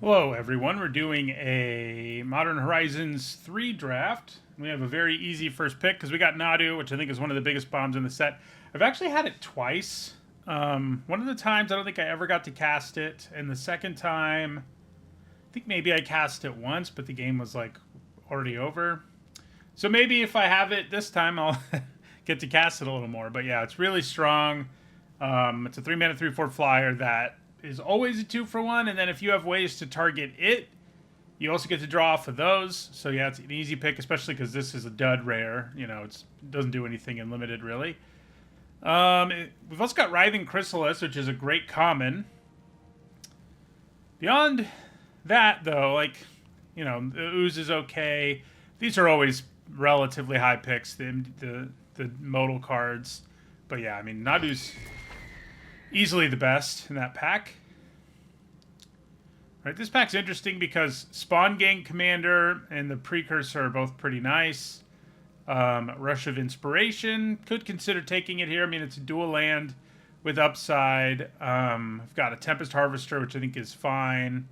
Hello, everyone. We're doing a Modern Horizons 3 draft. We have a very easy first pick because we got Nadu, which I think is one of the biggest bombs in the set. I've actually had it twice. One of the times, I don't think I ever got to cast it. And the second time, I think maybe I cast it once, but the game was like already over. So maybe if I have it this time, I'll get to cast it a little more. But yeah, it's really strong. It's a 3-mana 3/4 flyer that is always a 2-for-1, and then if you have ways to target it, you also get to draw off of those. So yeah, it's an easy pick, especially because this is a dud rare. You know, it doesn't do anything in limited, really. We've also got Writhing Chrysalis, which is a great common. Beyond that, though, like, you know, the Ooze is okay. These are always relatively high picks, the modal cards. But yeah, I mean, Nadu's easily the best in that pack. All right, this pack's interesting because Spawn Gang Commander and the Precursor are both pretty nice. Rush of Inspiration, could consider taking it here. I mean, it's a dual land with upside. I've got a Tempest Harvester, which I think is fine.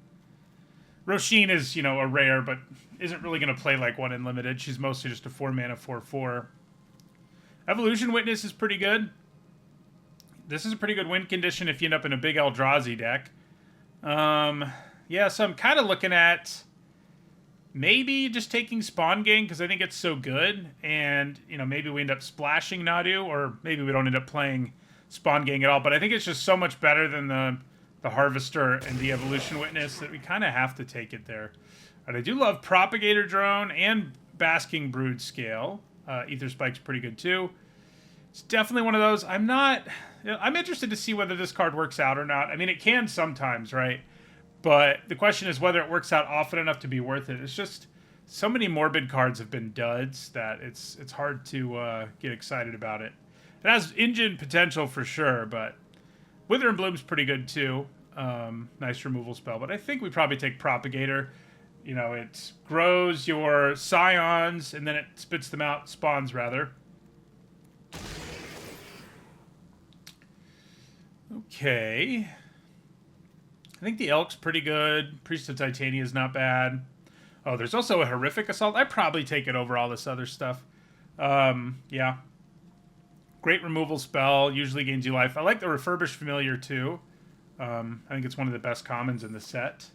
Roshin is, you know, a rare, but isn't really going to play like one in limited. She's mostly just a 4-mana 4/4. Evolution Witness is pretty good. This is a pretty good win condition if you end up in a big Eldrazi deck. Yeah, so I'm kind of looking at maybe just taking Spawn Gang because I think it's so good. And, you know, maybe we end up splashing Nadu, or maybe we don't end up playing Spawn Gang at all. But I think it's just so much better than the Harvester and the Evolution Witness that we kind of have to take it there. And I do love Propagator Drone and Basking Brood Scale. Ether Spike's pretty good too. It's definitely one of those. I'm interested to see whether this card works out or not. I mean, it can sometimes, right? But the question is whether it works out often enough to be worth it. It's just so many Morbid cards have been duds that it's hard to get excited about it. It has engine potential for sure, but Wither and Bloom's pretty good too. Nice removal spell. But I think we probably take Propagator. You know, it grows your Scions and then it spits them out, spawns rather. Okay. I think the Elk's pretty good. Priest of Titania is not bad. Oh, there's also a Horrific Assault. I'd probably take it over all this other stuff. Yeah. Great removal spell. Usually gains you life. I like the Refurbished Familiar, too. I think it's one of the best commons in the set.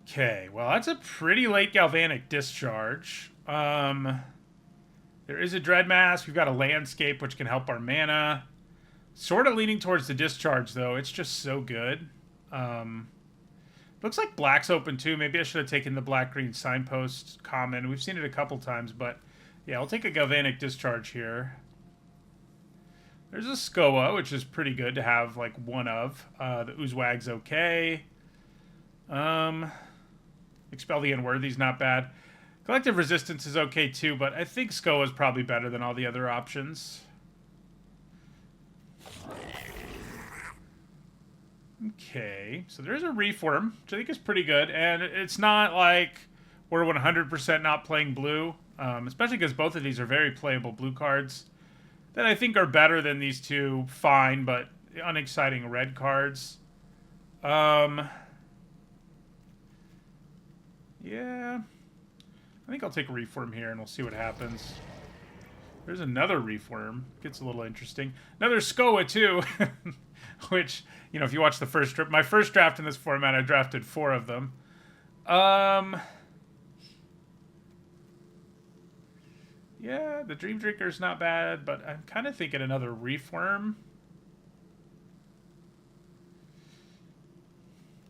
Okay. Well, that's a pretty late Galvanic Discharge. There is a Dreadmask. We've got a Landscape, which can help our mana. Sort of leaning towards the Discharge, though. It's just so good. Looks like black's open, too. Maybe I should have taken the black-green Signpost common. We've seen it a couple times, but yeah, I'll take a Galvanic Discharge here. There's a Skoa, which is pretty good to have, like, one of. The Oozewag's okay. Expel the Unworthy's not bad. Collective Resistance is okay, too, but I think Skoa is probably better than all the other options. Okay, so there's a Reform, which I think is pretty good, and it's not like we're 100% not playing blue, especially because both of these are very playable blue cards that I think are better than these two fine but unexciting red cards. Yeah, I think I'll take a Reform here and we'll see what happens. There's another Reform. Gets a little interesting. Another Skoa, too. Which, you know, if you watch the first draft... My first draft in this format, I drafted 4 of them. Yeah, the Dream Drinker's not bad, but I'm kind of thinking another Reform.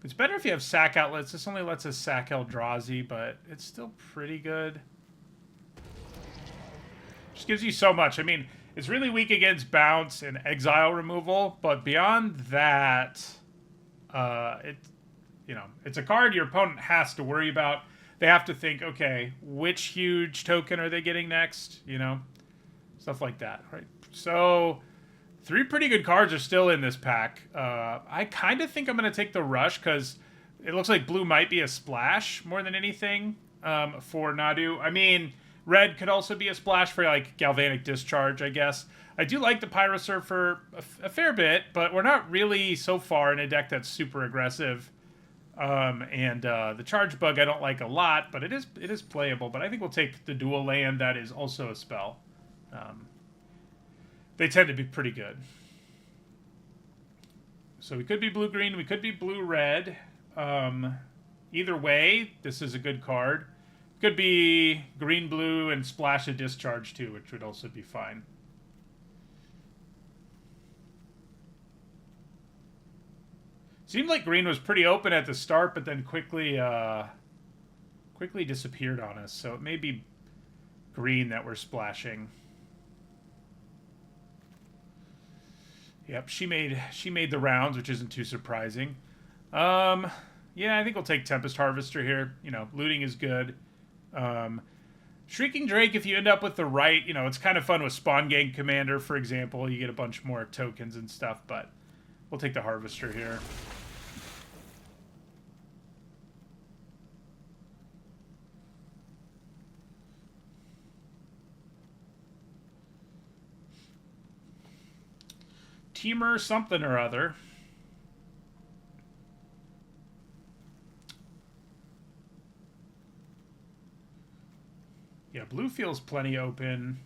It's better if you have sack outlets. This only lets us sack Eldrazi, but it's still pretty good. Just gives you so much. I mean, it's really weak against bounce and exile removal, but beyond that, you know, it's a card your opponent has to worry about. They have to think, okay, which huge token are they getting next? You know, stuff like that, right? So 3 pretty good cards are still in this pack. I kind of think I'm going to take the Rush because it looks like blue might be a splash more than anything for Nadu. I mean, red could also be a splash for, like, Galvanic Discharge, I guess. I do like the Pyrosurfer a fair bit, but we're not really so far in a deck that's super aggressive. And the charge bug I don't like a lot, but it is playable. But I think we'll take the dual land that is also a spell. They tend to be pretty good. So we could be blue-green, we could be blue-red. Either way, this is a good card. Could be green-blue and splash a discharge too, which would also be fine. Seemed like green was pretty open at the start, but then quickly disappeared on us. So it may be green that we're splashing. Yep, she made the rounds, which isn't too surprising. Yeah, I think we'll take Tempest Harvester here. You know, looting is good. Shrieking Drake, if you end up with the right, you know, it's kind of fun with Spawn Gang Commander, for example. You get a bunch more tokens and stuff, but we'll take the Harvester here. Temur something or other. Yeah, blue feels plenty open.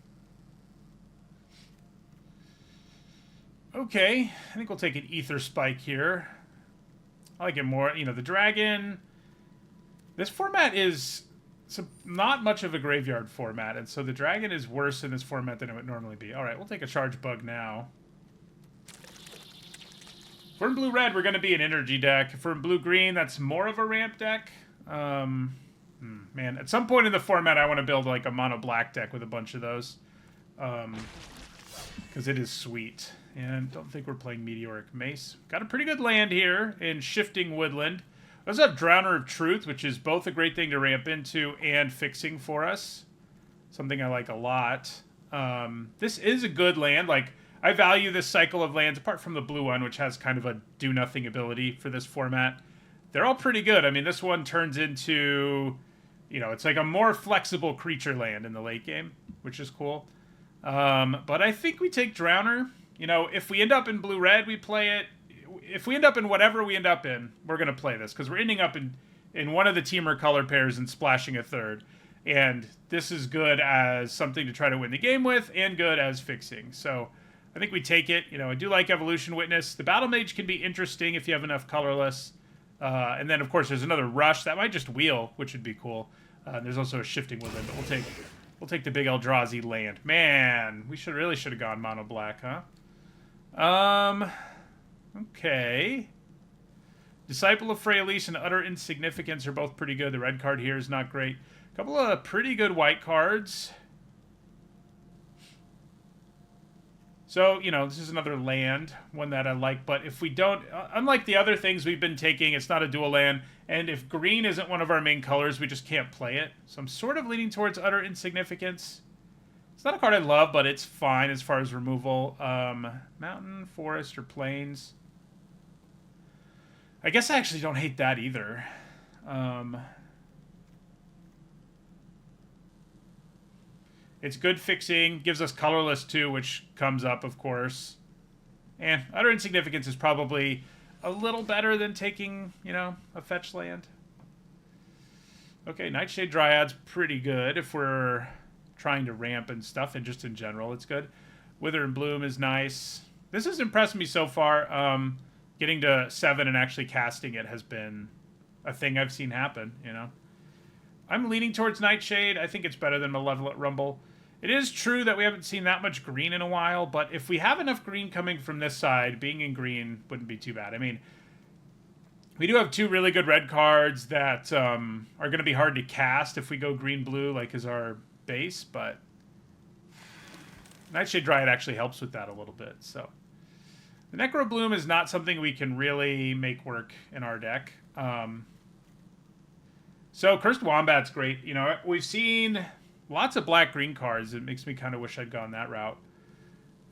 Okay, I think we'll take an Ether Spike here. I like it more. You know, the dragon... This format is not much of a graveyard format, and so the dragon is worse in this format than it would normally be. Alright, we'll take a charge bug now. If we're in blue-red, we're going to be an energy deck. If we're in blue-green, that's more of a ramp deck. Man, at some point in the format, I want to build like a mono-black deck with a bunch of those. Because it is sweet. And don't think we're playing Meteoric Mace. Got a pretty good land here in Shifting Woodland. We also have Drowner of Truth, which is both a great thing to ramp into and fixing for us. Something I like a lot. This is a good land. Like, I value this cycle of lands, apart from the blue one, which has kind of a do-nothing ability for this format. They're all pretty good. I mean, this one turns into, you know, it's like a more flexible creature land in the late game, which is cool. But I think we take Drowner. You know, if we end up in blue-red, we play it. If we end up in whatever we end up in, we're going to play this, because we're ending up in one of the Temur color pairs and splashing a third. And this is good as something to try to win the game with, and good as fixing. So I think we take it. You know, I do like Evolution Witness. The Battle Mage can be interesting if you have enough colorless. And then, of course, there's another Rush. That might just wheel, which would be cool. There's also a Shifting Woodland, but we'll take the big Eldrazi land. Man, we really should have gone mono black, huh? Okay. Disciple of Freyalise and Utter Insignificance are both pretty good. The red card here is not great. A couple of pretty good white cards. So, you know, this is another land, one that I like, but if we don't, unlike the other things we've been taking, it's not a dual land, and if green isn't one of our main colors, we just can't play it. So I'm sort of leaning towards Utter Insignificance. It's not a card I love, but it's fine as far as removal. Mountain, forest, or plains. I guess I actually don't hate that either. It's good fixing, gives us colorless too, which comes up, of course. And Utter Insignificance is probably a little better than taking, you know, a fetch land. Okay, Nightshade Dryad's pretty good if we're trying to ramp and stuff, and just in general, it's good. Wither and Bloom is nice. This has impressed me so far. Getting to 7 and actually casting it has been a thing I've seen happen, you know. I'm leaning towards Nightshade. I think it's better than Malevolent Rumble. It is true that we haven't seen that much green in a while, but if we have enough green coming from this side, being in green wouldn't be too bad. I mean, we do have 2 really good red cards that are going to be hard to cast if we go green-blue, like as our base, but Nightshade Dryad actually helps with that a little bit, so. The Necro Bloom is not something we can really make work in our deck. So Cursed Wombat's great. You know, we've seen lots of black-green cards. It makes me kind of wish I'd gone that route.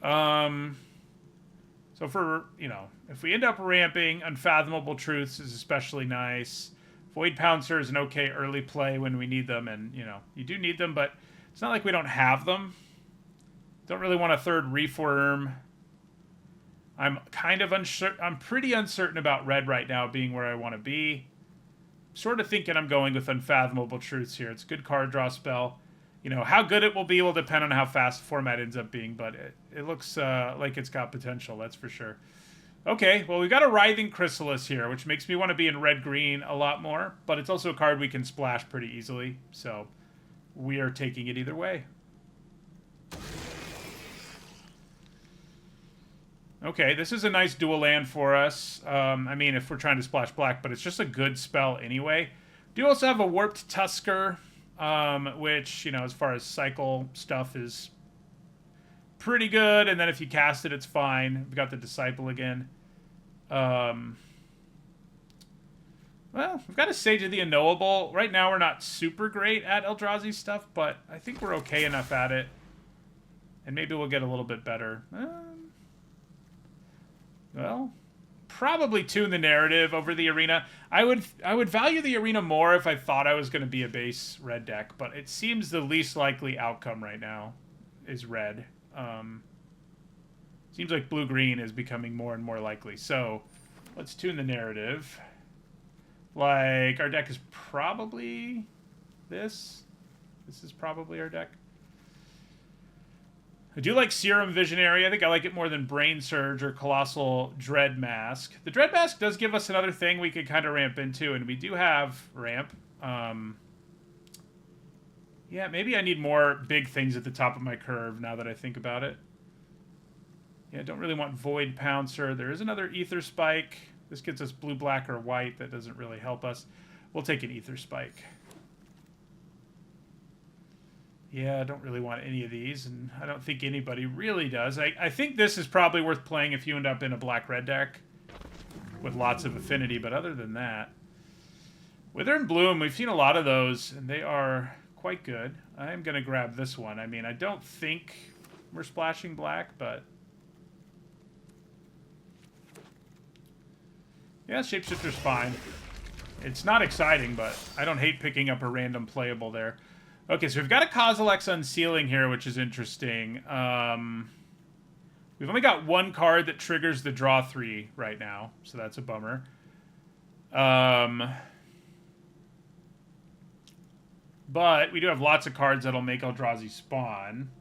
So for, you know, if we end up ramping, Unfathomable Truths is especially nice. Void Pouncer is an okay early play when we need them, and, you know, you do need them, but it's not like we don't have them. Don't really want a third Reform. I'm kind of uncertain. I'm pretty uncertain about red right now being where I want to be. sort of thinking I'm going with Unfathomable Truths here. It's a good card draw spell. You know, how good it will be will depend on how fast the format ends up being, but it looks like it's got potential, that's for sure. Okay, well, we've got a Writhing Chrysalis here, which makes me want to be in red-green a lot more, but it's also a card we can splash pretty easily, so we are taking it either way. Okay, this is a nice dual land for us. I mean, if we're trying to splash black, but it's just a good spell anyway. Do also have a Warped Tusker, which, you know, as far as cycle stuff is pretty good, and then if you cast it, it's fine. We've got the Disciple again. Well, we've got a Sage of the Unknowable. Right now, we're not super great at Eldrazi stuff, but I think we're okay enough at it. And maybe we'll get a little bit better. Well, probably tune the narrative over the arena. I would value the arena more if I thought I was going to be a base red deck, but it seems the least likely outcome right now is red. Seems like blue-green is becoming more and more likely. So let's tune the narrative. Like, our deck is probably this. This is probably our deck. I do like Serum Visionary. I think I like it more than Brain Surge or Colossal Dread Mask. The Dread Mask does give us another thing we could kind of ramp into, and we do have ramp. Yeah, maybe I need more big things at the top of my curve now that I think about it. Yeah, I don't really want Void Pouncer. There is another Ether Spike. This gets us blue, black, or white. That doesn't really help us. We'll take an Ether Spike. Yeah, I don't really want any of these, and I don't think anybody really does. I think this is probably worth playing if you end up in a black-red deck with lots of affinity, but other than that... Wither and Bloom, we've seen a lot of those, and they are quite good. I'm going to grab this one. I mean, I don't think we're splashing black, but... Yeah, Shapeshifter's fine. It's not exciting, but I don't hate picking up a random playable there. Okay, so we've got a Kozilek's Unsealing here, which is interesting. We've only got one card that triggers the draw 3 right now, so that's a bummer. But we do have lots of cards that'll make Eldrazi spawn.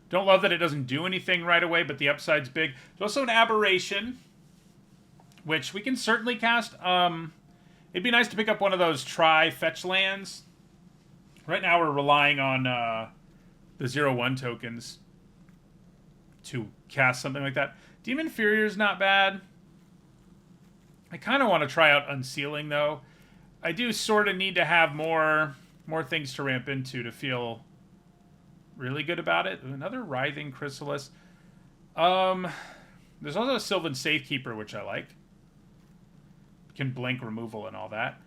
Don't love that it doesn't do anything right away, but the upside's big. There's also an Aberration, which we can certainly cast. It'd be nice to pick up one of those fetch lands. Right now we're relying on the 0/1 tokens to cast something like that. Demon Inferior is not bad. I kind of want to try out Unsealing, though. I do sort of need to have more things to ramp into to feel really good about it. Another Writhing Chrysalis. There's also a Sylvan Safekeeper, which I like. Can blink removal and all that.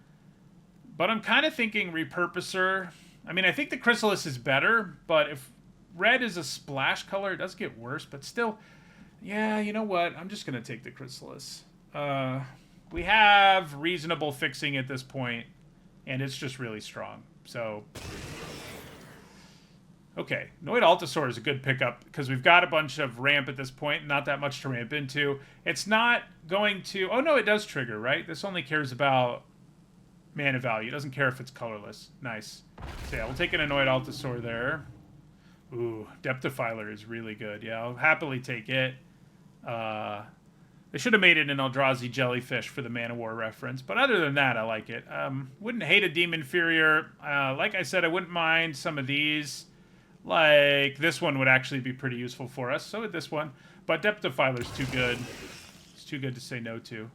But I'm kind of thinking Repurposer. I mean, I think the Chrysalis is better, but if red is a splash color, it does get worse. But still, yeah, you know what? I'm just going to take the Chrysalis. We have reasonable fixing at this point, and it's just really strong. So, okay. Noid Altasaur is a good pickup, because we've got a bunch of ramp at this point, not that much to ramp into. It's not going to... Oh, no, it does trigger, right? This only cares about mana value. It doesn't care if it's colorless. Nice. So, yeah, we'll take an Annoyed Altasaur there. Ooh, Depth Defiler is really good. Yeah, I'll happily take it. They should have made it an Eldrazi Jellyfish for the Mana War reference, but other than that, I like it. Wouldn't hate a Demon Inferior. Like I said, I wouldn't mind some of these. Like, this one would actually be pretty useful for us. So would this one. But Depth Defiler's too good. It's too good to say no to.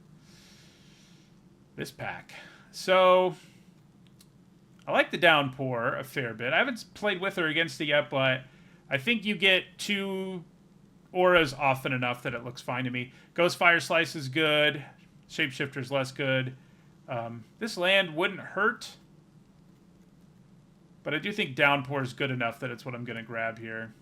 This pack. So, I like the Downpour a fair bit. I haven't played with or against it yet, but I think you get 2 auras often enough that it looks fine to me. Ghost Fire Slice is good. Shapeshifter's less good. This land wouldn't hurt. But I do think Downpour is good enough that it's what I'm going to grab here.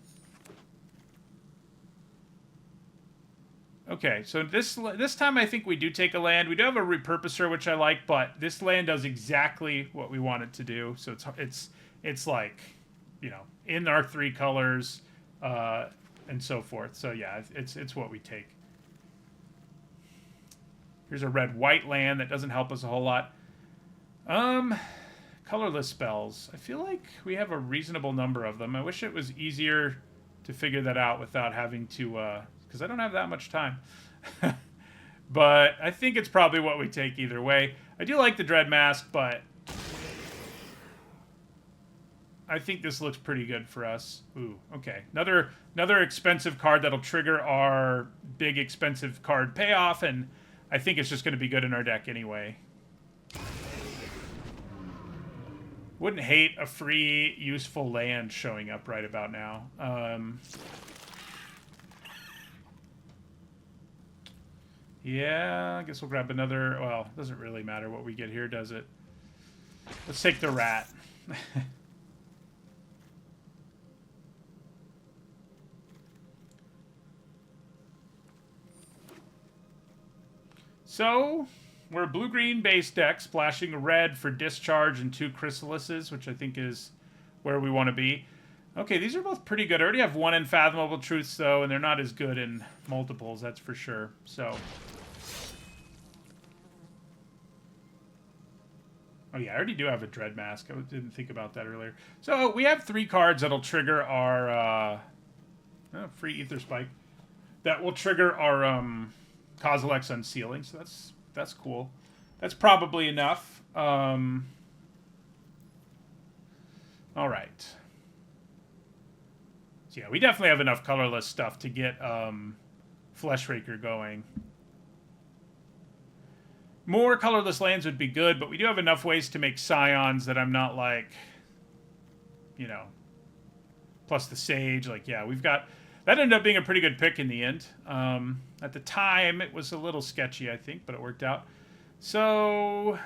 Okay, so this time I think we do take a land. We do have a Repurposer, which I like, but this land does exactly what we want it to do. So it's like, you know, in our 3 colors and so forth. So yeah, it's what we take. Here's a red-white land that doesn't help us a whole lot. Colorless spells. I feel like we have a reasonable number of them. I wish it was easier to figure that out without having to, because I don't have that much time. But I think it's probably what we take either way. I do like the Dread Mask, but I think this looks pretty good for us. Ooh, okay. Another expensive card that'll trigger our big expensive card payoff, and I think it's just going to be good in our deck anyway. Wouldn't hate a free, useful land showing up right about now. Yeah, I guess we'll grab another... Well, it doesn't really matter what we get here, does it? Let's take the rat. So, we're a blue-green base deck, splashing red for discharge and 2 chrysalises, which I think is where we want to be. Okay, these are both pretty good. I already have 1 Unfathomable Truths, though, and they're not as good in multiples, that's for sure. So... Oh yeah, I already do have a Dread Mask. I didn't think about that earlier. So, we have 3 cards that'll trigger our... free Ether Spike. That will trigger our... Kozilek's Unsealing, so that's cool. That's probably enough. All right. So yeah, we definitely have enough colorless stuff to get Fleshraker going. More colorless lands would be good, but we do have enough ways to make Scions that I'm not like, you know, plus the Sage. Like, yeah, we've got... That ended up being a pretty good pick in the end. At the time, it was a little sketchy, I think, but it worked out. So,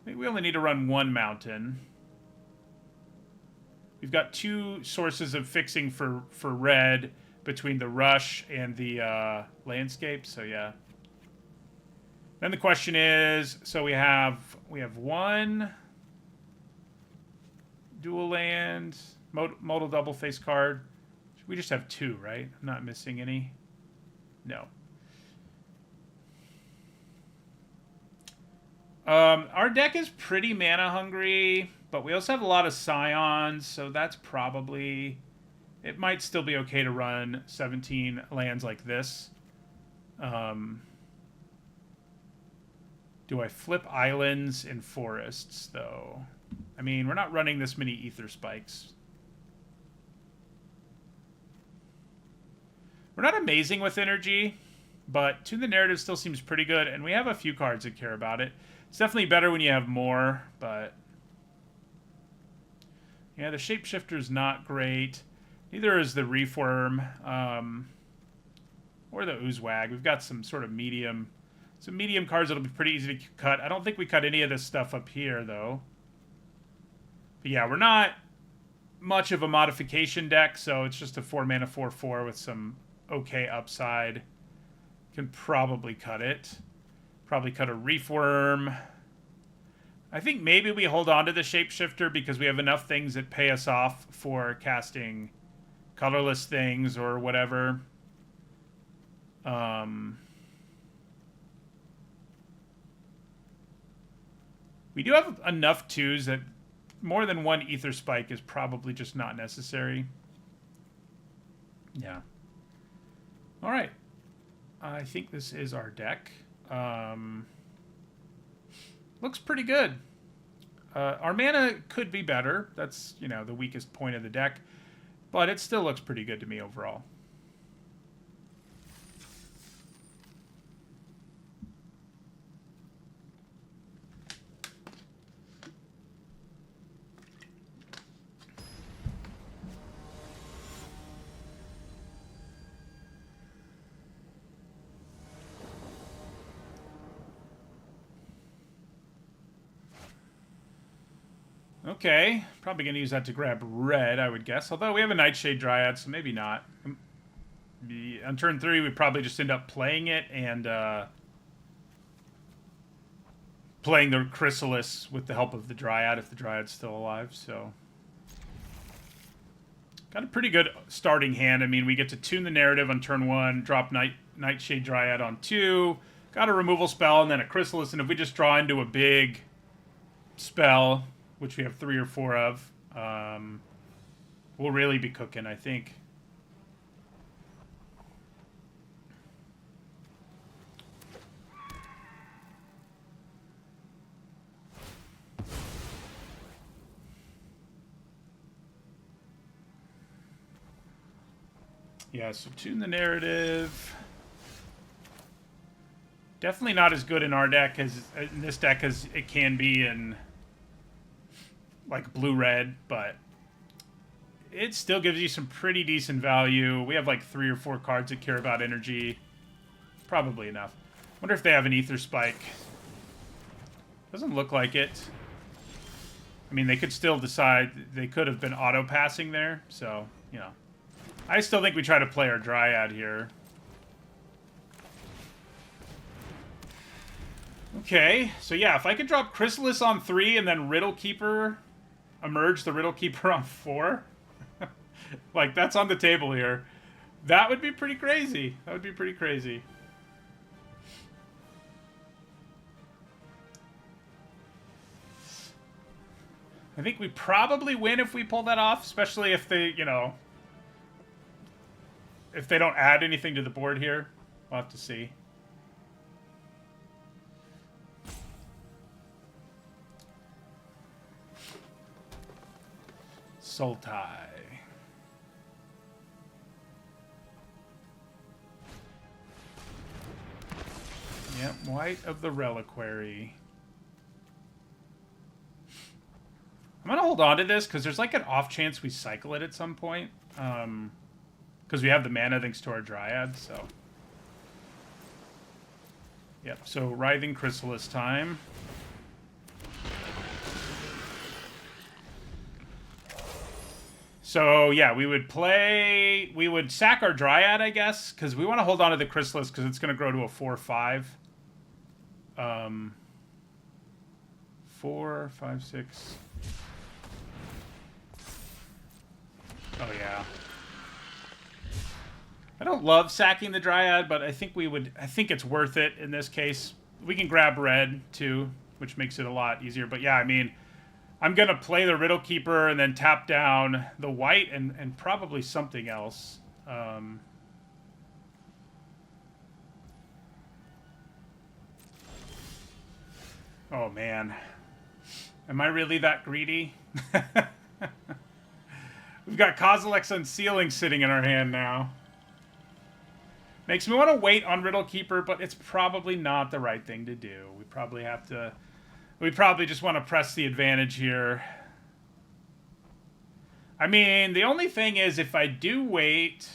I think we only need to run 1 mountain. We've got 2 sources of fixing for red between the rush and the landscape, so yeah. Then the question is, so we have 1 dual land... Modal double face card. We just have 2, right? I'm not missing any. No. Our deck is pretty mana hungry, but we also have a lot of Scions, so that's probably... It might still be okay to run 17 lands like this. Do I flip islands and forests, though? I mean, we're not running this many Ether Spikes. We're not amazing with energy, but Tune the Narrative still seems pretty good, and we have a few cards that care about it. It's definitely better when you have more, but... Yeah, the Shapeshifter's not great. Neither is the Reform, or the Oozewag. We've got some sort of medium cards that'll be pretty easy to cut. I don't think we cut any of this stuff up here, though. But yeah, we're not much of a modification deck, so it's just a 4-mana 4/4 with some... okay upside. Can probably cut it. Probably cut a Reefworm. I think maybe we hold on to the Shapeshifter because we have enough things that pay us off for casting colorless things or whatever. We do have enough 2s that more than 1 Ether Spike is probably just not necessary. Yeah. All right. I think this is our deck. Looks pretty good. Our mana could be better. That's, you know, the weakest point of the deck. But it still looks pretty good to me overall. Okay, probably going to use that to grab red, I would guess. Although we have a Nightshade Dryad, so maybe not. On turn 3, we probably just end up playing it and playing the Chrysalis with the help of the Dryad, if the Dryad's still alive, so... Got a pretty good starting hand. I mean, we get to Tune the Narrative on turn 1, drop Nightshade Dryad on 2. Got a removal spell and then a Chrysalis. And if we just draw into a big spell, which we have 3 or 4 of, we'll really be cooking, I think. Yeah, so Tune the Narrative. Definitely not as good in our deck as in this deck as it can be in like blue-red, but it still gives you some pretty decent value. We have like 3 or 4 cards that care about energy. Probably enough. Wonder if they have an Ether Spike. Doesn't look like it. I mean, they could still decide. They could have been auto-passing there, so, you know. I still think we try to play our Dryad here. Okay, so yeah, if I could drop Chrysalis on 3 and then Riddle Keeper, emerge the Riddle Keeper on 4, like, that's on the table here. That would be pretty crazy. That would be pretty crazy. I think we probably win if we pull that off, especially if they, you know, if they don't add anything to the board here. We'll have to see. Sultai. Yep, White of the Reliquary. I'm going to hold on to this because there's like an off chance we cycle it at some point. Because we have the mana thanks to our Dryad, so. Yep, so Writhing Chrysalis time. So, yeah, we would sack our Dryad, I guess, because we want to hold on to the Chrysalis because it's going to grow to a 4/5. 4, 5, 6. Oh, yeah. I don't love sacking the Dryad, but I think it's worth it in this case. We can grab red, too, which makes it a lot easier. But yeah, I mean, I'm going to play the Riddle Keeper and then tap down the white and probably something else. Oh, man. Am I really that greedy? We've got Kozilek's Unsealing sitting in our hand now. Makes me want to wait on Riddle Keeper, but it's probably not the right thing to do. We probably just want to press the advantage here. I mean, the only thing is, if I do wait,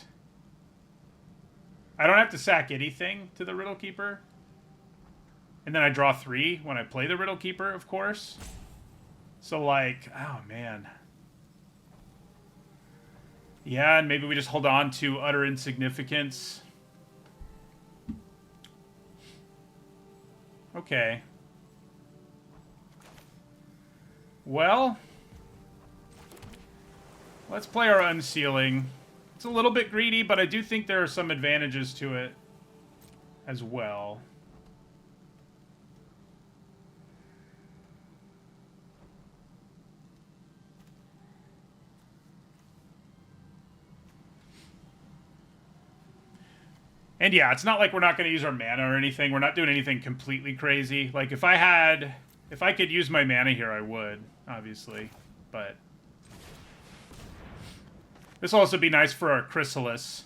I don't have to sack anything to the Riddle Keeper. And then I draw 3 when I play the Riddle Keeper, of course. So, like, oh, man. Yeah, and maybe we just hold on to Utter Insignificance. Okay. Well, let's play our Unsealing. It's a little bit greedy, but I do think there are some advantages to it as well. And yeah, it's not like we're not going to use our mana or anything. We're not doing anything completely crazy. Like, if I could use my mana here, I would, obviously. But this will also be nice for our Chrysalis.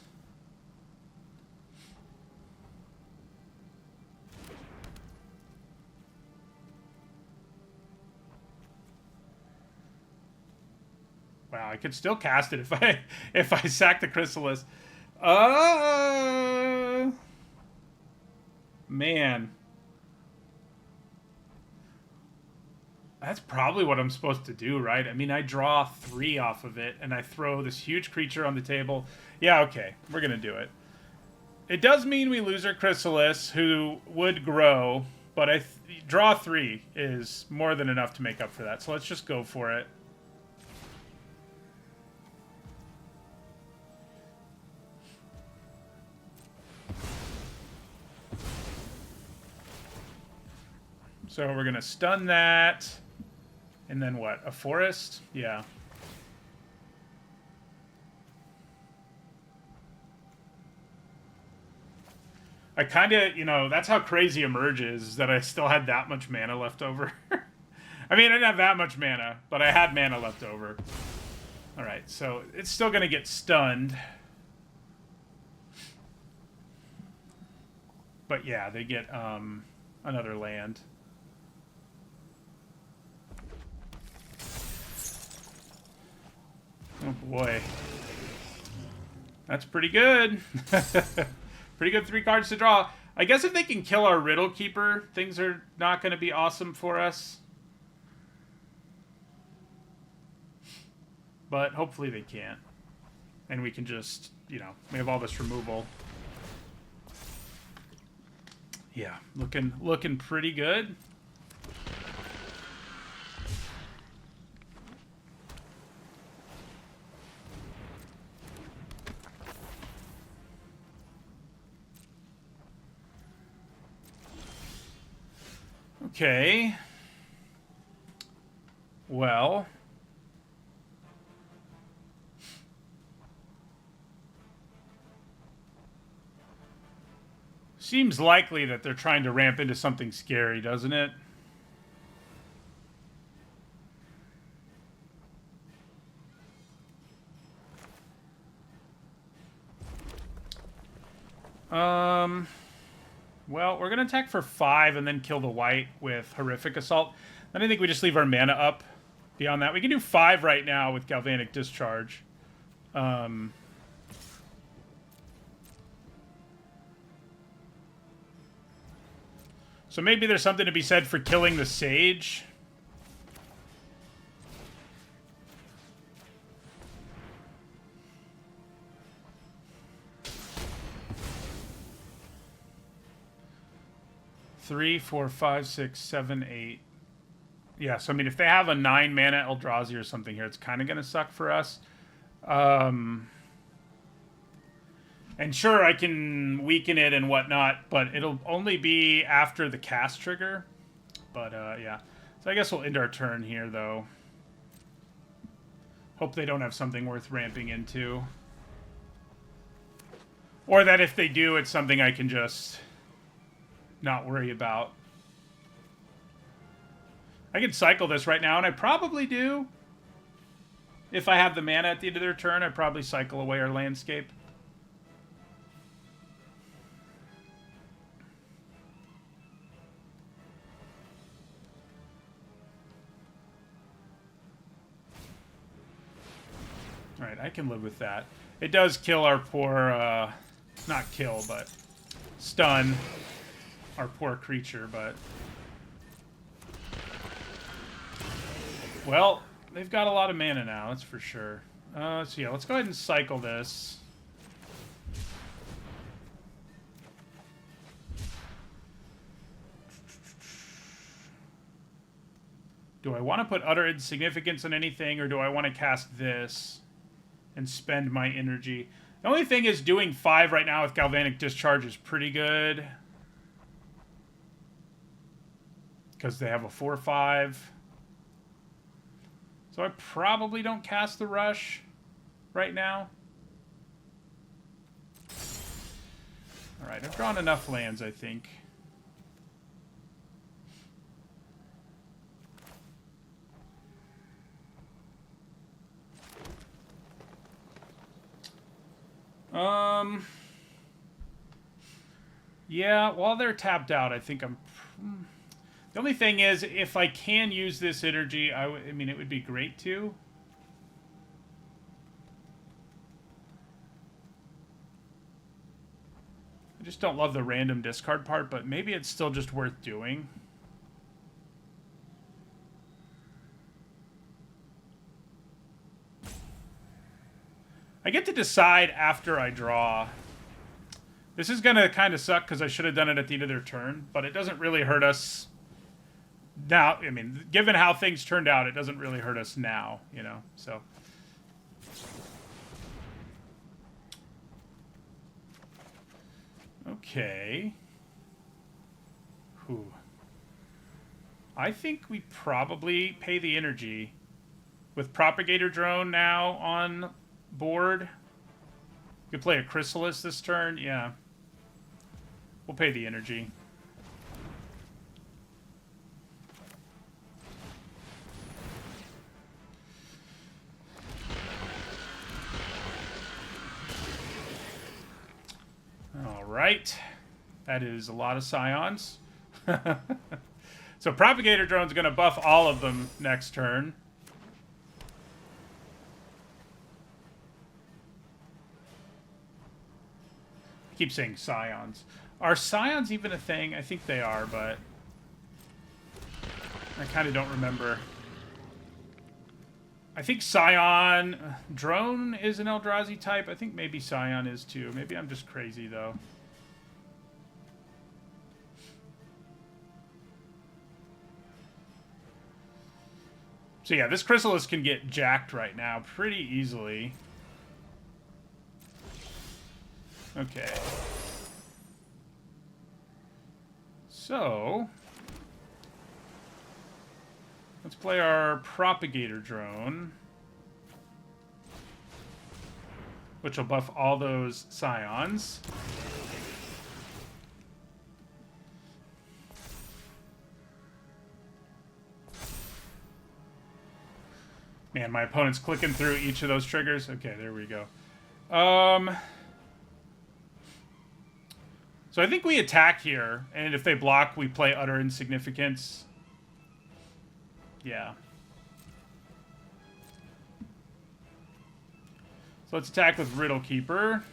Wow, I could still cast it if I sack the Chrysalis. Man. That's probably what I'm supposed to do, right? I mean, I draw 3 off of it, and I throw this huge creature on the table. Yeah, okay. We're going to do it. It does mean we lose our Chrysalis, who would grow, but draw 3 is more than enough to make up for that. So let's just go for it. So we're going to stun that. And then what? A forest? Yeah. I kind of, you know, that's how crazy Emerge is, that I still had that much mana left over. I mean, I didn't have that much mana, but I had mana left over. Alright, so it's still going to get stunned. But yeah, they get another land. Oh boy. That's pretty good. Pretty good 3 cards to draw. I guess if they can kill our Riddle Keeper, things are not going to be awesome for us. But hopefully they can't. And we can just, you know, we have all this removal. Yeah, looking pretty good. Okay. Well. Seems likely that they're trying to ramp into something scary, doesn't it? Well, we're going to attack for 5 and then kill the white with Horrific Assault. Then I think we just leave our mana up beyond that. We can do 5 right now with Galvanic Discharge. So maybe there's something to be said for killing the Sage. Three, 4, 5, 6, 7, 8. Yeah, so I mean, if they have a 9 mana Eldrazi or something here, it's kind of going to suck for us. And sure, I can weaken it and whatnot, but it'll only be after the cast trigger. But, yeah. So I guess we'll end our turn here, though. Hope they don't have something worth ramping into. Or that if they do, it's something I can just not worry about. I can cycle this right now, and I probably do. If I have the mana at the end of their turn, I'd probably cycle away our landscape. Alright, I can live with that. It does kill our poor, not kill, but stun our poor creature, but... Well, they've got a lot of mana now, that's for sure. So yeah, let's go ahead and cycle this. Do I want to put Utter Insignificance on anything, or do I want to cast this and spend my energy? The only thing is doing 5 right now with Galvanic Discharge is pretty good. Because they have a 4/5. So I probably don't cast the Rush right now. Alright, I've drawn enough lands, I think. Yeah, while they're tapped out, I think I'm... The only thing is, if I can use this energy, I mean, it would be great to. I just don't love the random discard part, but maybe it's still just worth doing. I get to decide after I draw. This is going to kind of suck because I should have done it at the end of their turn, but it doesn't really hurt us now. I mean, given how things turned out, it doesn't really hurt us now, you know, so. Okay. Whew. I think we probably pay the energy. With Propagator Drone now on board, you could play a Chrysalis this turn. Yeah. We'll pay the energy. All right. That is a lot of Scions. So Propagator Drone's going to buff all of them next turn. I keep saying Scions. Are Scions even a thing? I think they are, but I kind of don't remember. I think Scion Drone is an Eldrazi type. I think maybe Scion is too. Maybe I'm just crazy, though. So yeah, this Chrysalis can get jacked right now pretty easily. Okay. So let's play our Propagator Drone, which will buff all those Scions. Man, my opponent's clicking through each of those triggers. Okay, there we go. So I think we attack here, and if they block, we play Utter Insignificance. Yeah. So let's attack with Riddle Keeper.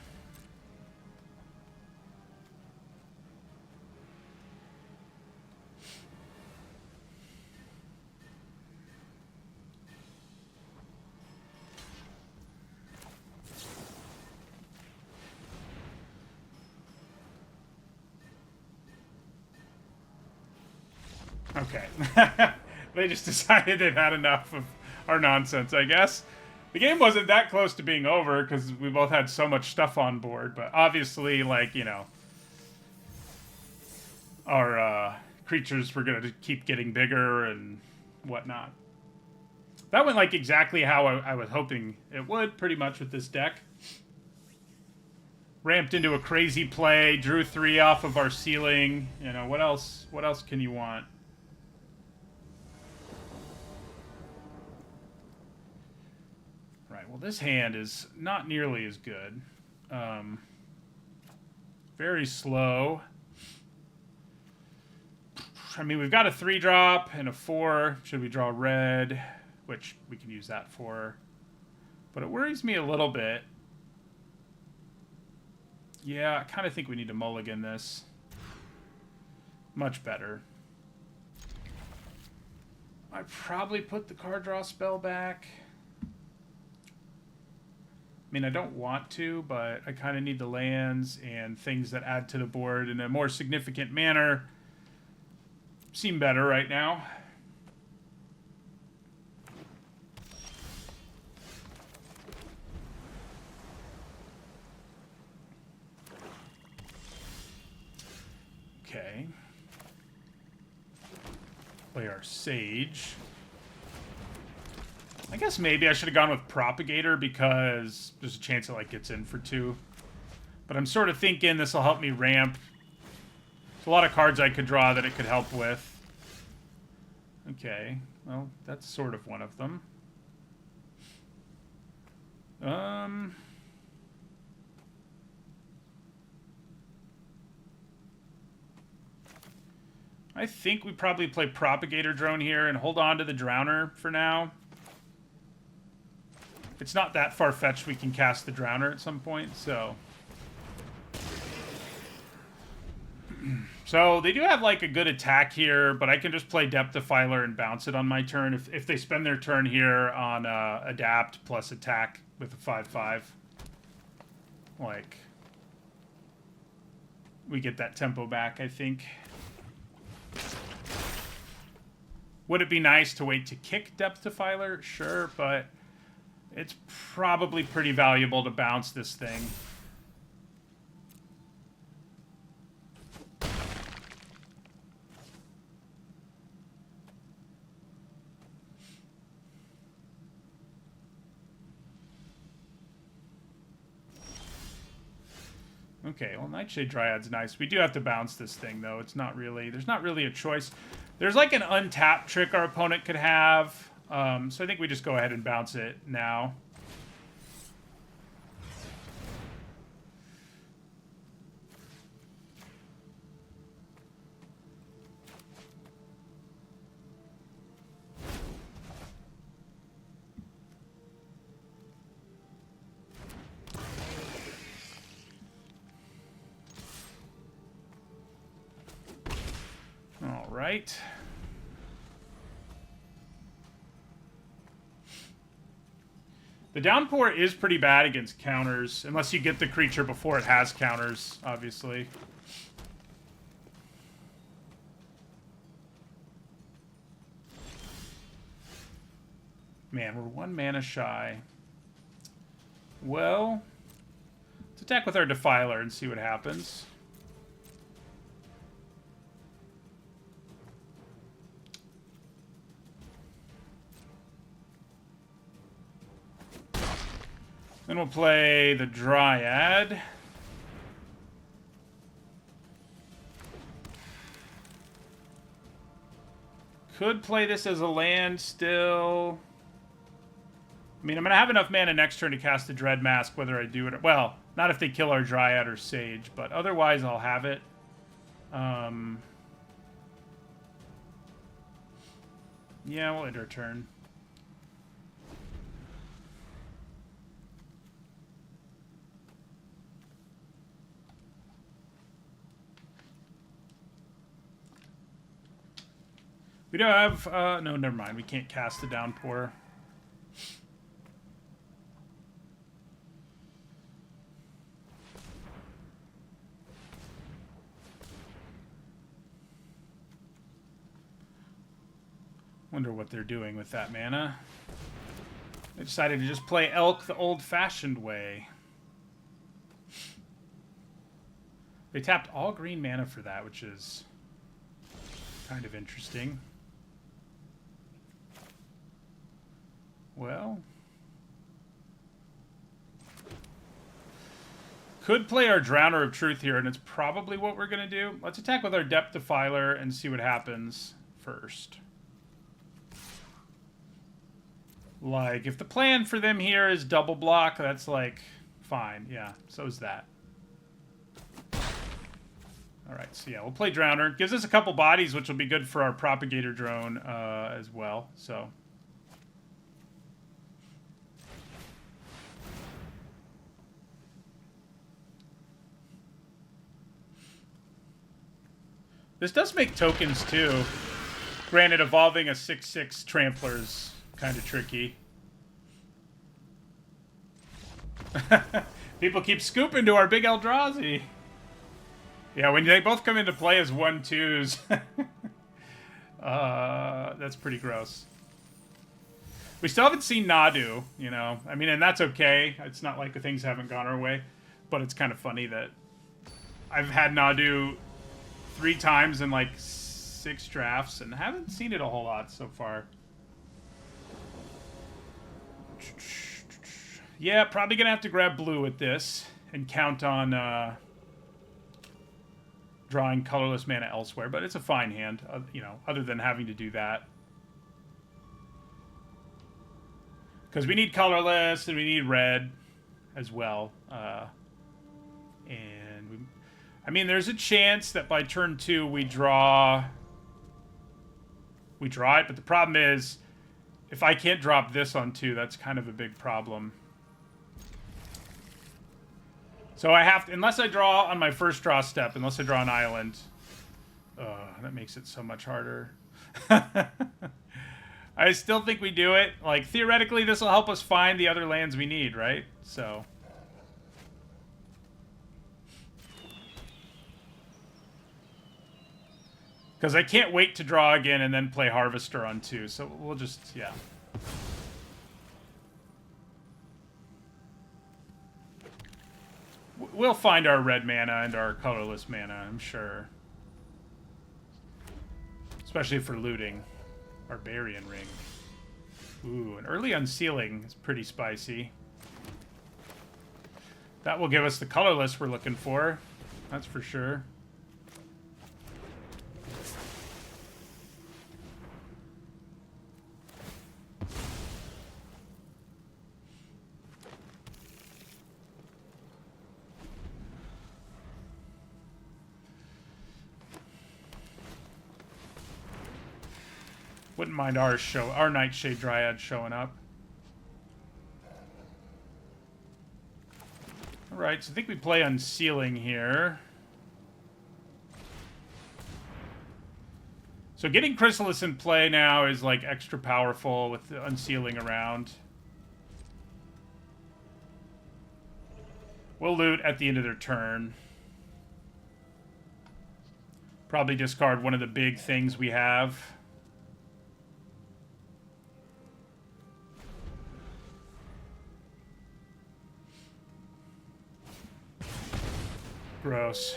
Okay. They just decided they've had enough of our nonsense, I guess. The game wasn't that close to being over because we both had so much stuff on board, but obviously, like, you know, our creatures were going to keep getting bigger and whatnot. That went, like, exactly how I was hoping it would, pretty much, with this deck. Ramped into a crazy play, drew 3 off of our ceiling. You know, what else? What else can you want? Right, well, this hand is not nearly as good. Very slow. I mean, we've got a 3-drop and a 4. Should we draw red? Which we can use that for. But it worries me a little bit. Yeah, I kind of think we need to mulligan this. Much better. I probably put the card draw spell back. I mean, I don't want to, but I kind of need the lands and things that add to the board in a more significant manner. Seem better right now. Okay. Play our Sage. I guess maybe I should have gone with Propagator because there's a chance it like gets in for 2. But I'm sort of thinking this will help me ramp. There's a lot of cards I could draw that it could help with. Okay, well, that's sort of one of them. I think we probably play Propagator Drone here and hold on to the Drowner for now. It's not that far-fetched we can cast the Drowner at some point, so... So they do have like a good attack here, but I can just play Depth Defiler and bounce it on my turn if they spend their turn here on Adapt plus attack with a 5/5. Like, we get that tempo back, I think. Would it be nice to wait to kick Depth Defiler? Sure, but it's probably pretty valuable to bounce this thing. Okay, well, Nightshade Dryad's nice. We do have to bounce this thing, though. It's not really... There's not really a choice. There's like an untapped trick our opponent could have. So I think we just go ahead and bounce it now. All right. The Downpour is pretty bad against counters, unless you get the creature before it has counters, obviously. Man, we're 1 mana shy. Well, let's attack with our Defiler and see what happens. Then we'll play the Dryad. Could play this as a land still. I mean, I'm going to have enough mana next turn to cast the Dread Mask, whether I do it or... Well, not if they kill our Dryad or Sage, but otherwise I'll have it. Yeah, we'll end our turn. We don't have... no, never mind. We can't cast the Downpour. Wonder what they're doing with that mana. They decided to just play Elk the old-fashioned way. They tapped all green mana for that, which is kind of interesting. Well, could play our Drowner of Truth here, and it's probably what we're going to do. Let's attack with our Depth Defiler and see what happens first. Like, if the plan for them here is double block, that's, like, fine. Yeah, so is that. Alright, so yeah, we'll play Drowner. Gives us a couple bodies, which will be good for our Propagator Drone as well, so... This does make tokens, too. Granted, evolving a 6/6 Trampler is kind of tricky. People keep scooping to our big Eldrazi. Yeah, when they both come into play as 1/2s. That's pretty gross. We still haven't seen Nadu, you know. I mean, and that's okay. It's not like the things haven't gone our way. But it's kind of funny that I've had Nadu 3 times in like 6 drafts and haven't seen it a whole lot so far. Yeah, probably gonna have to grab blue with this and count on drawing colorless mana elsewhere, but it's a fine hand, you know, other than having to do that. Because we need colorless and we need red as well. I mean, there's a chance that by turn 2 we draw it, but the problem is, if I can't drop this on 2, that's kind of a big problem. So I have to, unless I draw on my first draw step, unless I draw an island, that makes it so much harder. I still think we do it. Like, theoretically, this will help us find the other lands we need, right? So... Because I can't wait to draw again and then play Harvester on 2, so we'll just, yeah. We'll find our red mana and our colorless mana, I'm sure. Especially for looting. Barbarian Ring. Ooh, an early unsealing is pretty spicy. That will give us the colorless we're looking for. That's for sure. Wouldn't mind our Nightshade Dryad showing up. Alright, so I think we play Unsealing here. So getting Chrysalis in play now is like extra powerful with the Unsealing around. We'll loot at the end of their turn. Probably discard one of the big things we have. Gross.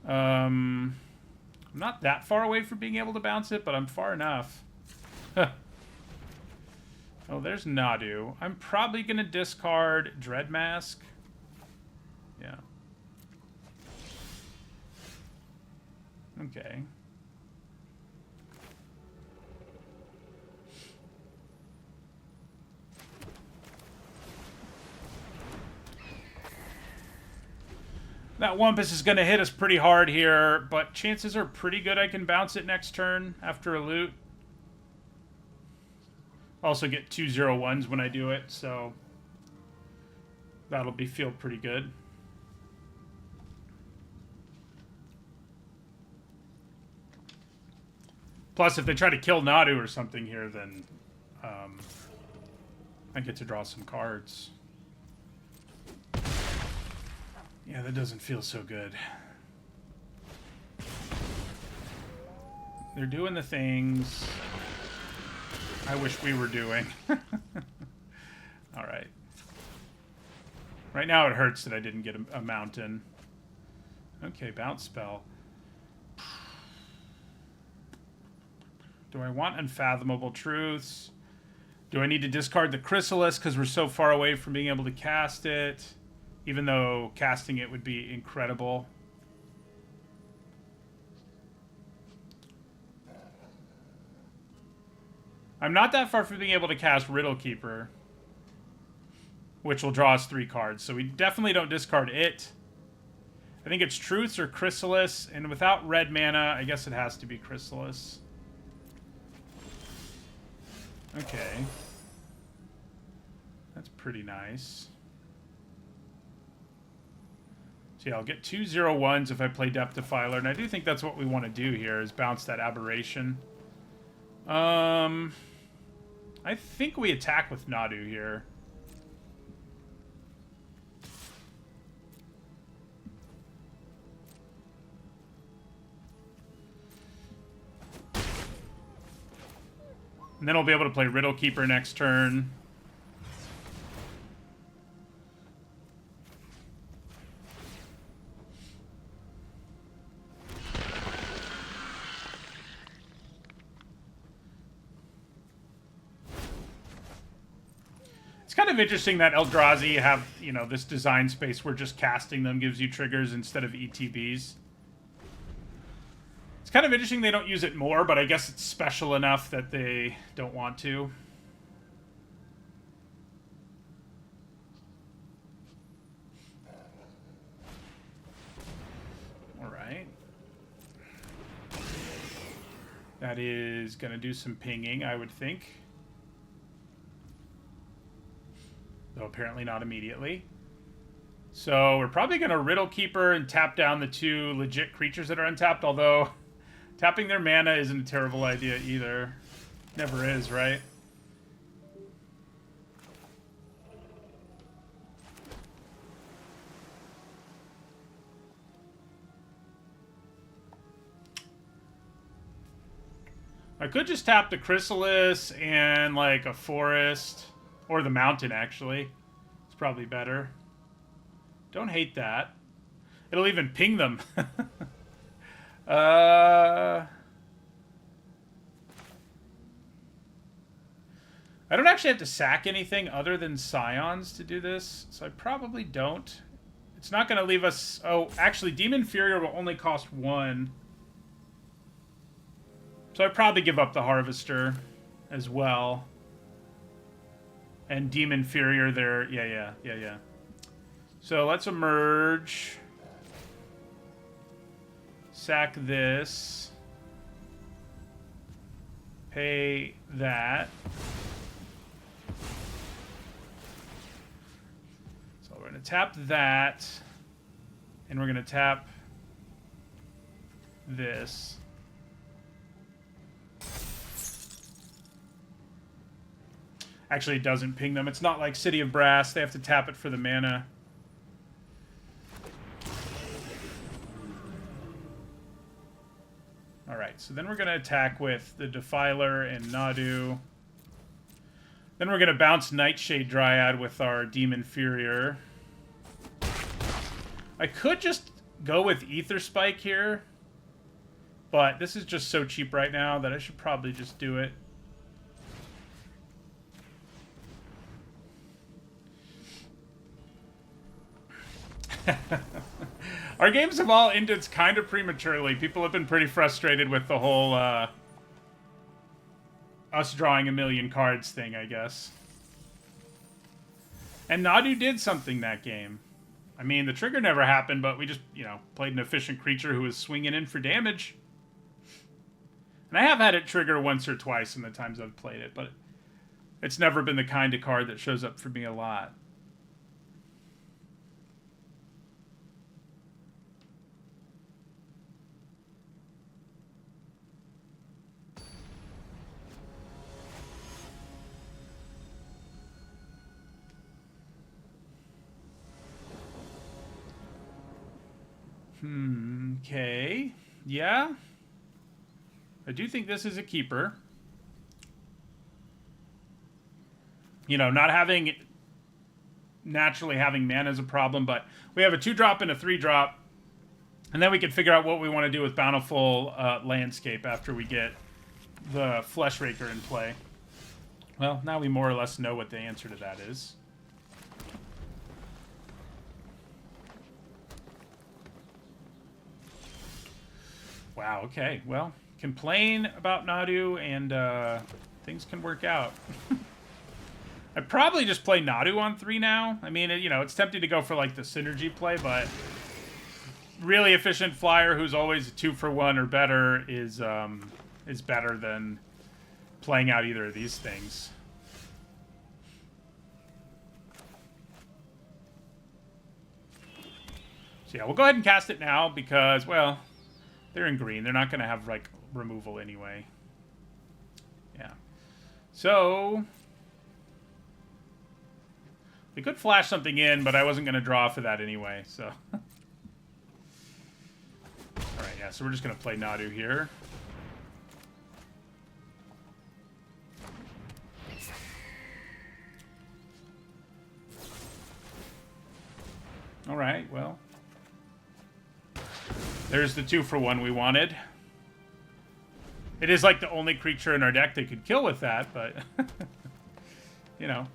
I'm not that far away from being able to bounce it, but I'm far enough. Oh, there's Nadu. I'm probably going to discard Dread Mask. Yeah. Okay. That Wumpus is going to hit us pretty hard here, but chances are pretty good I can bounce it next turn after a loot. Also get 2/0/1s when I do it, so that'll feel pretty good. Plus, if they try to kill Nadu or something here, then I get to draw some cards. Yeah, that doesn't feel so good. They're doing the things I wish we were doing. Alright. Right now it hurts that I didn't get a mountain. Okay, bounce spell. Do I want Unfathomable Truths? Do I need to discard the Chrysalis because we're so far away from being able to cast it? Even though casting it would be incredible. I'm not that far from being able to cast Riddle Keeper, which will draw us 3 cards. So we definitely don't discard it. I think it's Truths or Chrysalis, and without red mana, I guess it has to be Chrysalis. Okay. That's pretty nice. So yeah, I'll get 2/0/1s if I play Depth Defiler, and I do think that's what we want to do here, is bounce that Aberration. I think we attack with Nadu here. And then I'll be able to play Riddle Keeper next turn. It's kind of interesting that Eldrazi have, you know, this design space where just casting them gives you triggers instead of ETBs. It's kind of interesting they don't use it more, but I guess it's special enough that they don't want to. Alright. That is going to do some pinging, I would think. Though apparently not immediately. So we're probably going to Riddle Keeper and tap down the 2 legit creatures that are untapped, although tapping their mana isn't a terrible idea either. Never is, right? I could just tap the Chrysalis and like a Forest. Or the Mountain, actually. It's probably better. Don't hate that. It'll even ping them. I I don't actually have to sack anything other than Scions to do this, so I probably don't. It's not going to leave us... Oh, actually, Demon Furior will only cost 1. So I'd probably give up the Harvester as well. And Demon Furior there. Yeah. So let's emerge. Sack this. Pay that. So we're going to tap that. And we're going to tap this. Actually, it doesn't ping them. It's not like City of Brass. They have to tap it for the mana. Alright, so then we're going to attack with the Defiler and Nadu. Then we're going to bounce Nightshade Dryad with our Demon Furior. I could just go with Ether Spike here. But this is just so cheap right now that I should probably just do it. Our games have all ended kind of prematurely. People have been pretty frustrated with the whole us drawing a million cards thing, I guess. And Nadu did something that game. I mean, the trigger never happened, but we just, you know, played an efficient creature who was swinging in for damage. And I have had it trigger once or twice in the times I've played it, but it's never been the kind of card that shows up for me a lot. Okay. Yeah. I do think this is a keeper. You know, not having... naturally having mana is a problem, but we have a 2-drop and a 3-drop. And then we can figure out what we want to do with Bountiful Landscape after we get the Fleshraker in play. Well, now we more or less know what the answer to that is. Wow, okay. Well, complain about Nadu and things can work out. I'd probably just play Nadu on 3 now. I mean, you know, it's tempting to go for, like, the synergy play, but really efficient flyer who's always a 2-for-1 or better is better than playing out either of these things. So yeah, we'll go ahead and cast it now because, well, they're in green. They're not going to have, like, removal anyway. Yeah. So they could flash something in, but I wasn't going to draw for that anyway, so. Alright, yeah, so we're just going to play Nadu here. Alright, well. There's the 2-for-1 we wanted. It is like the only creature in our deck they could kill with that, but you know.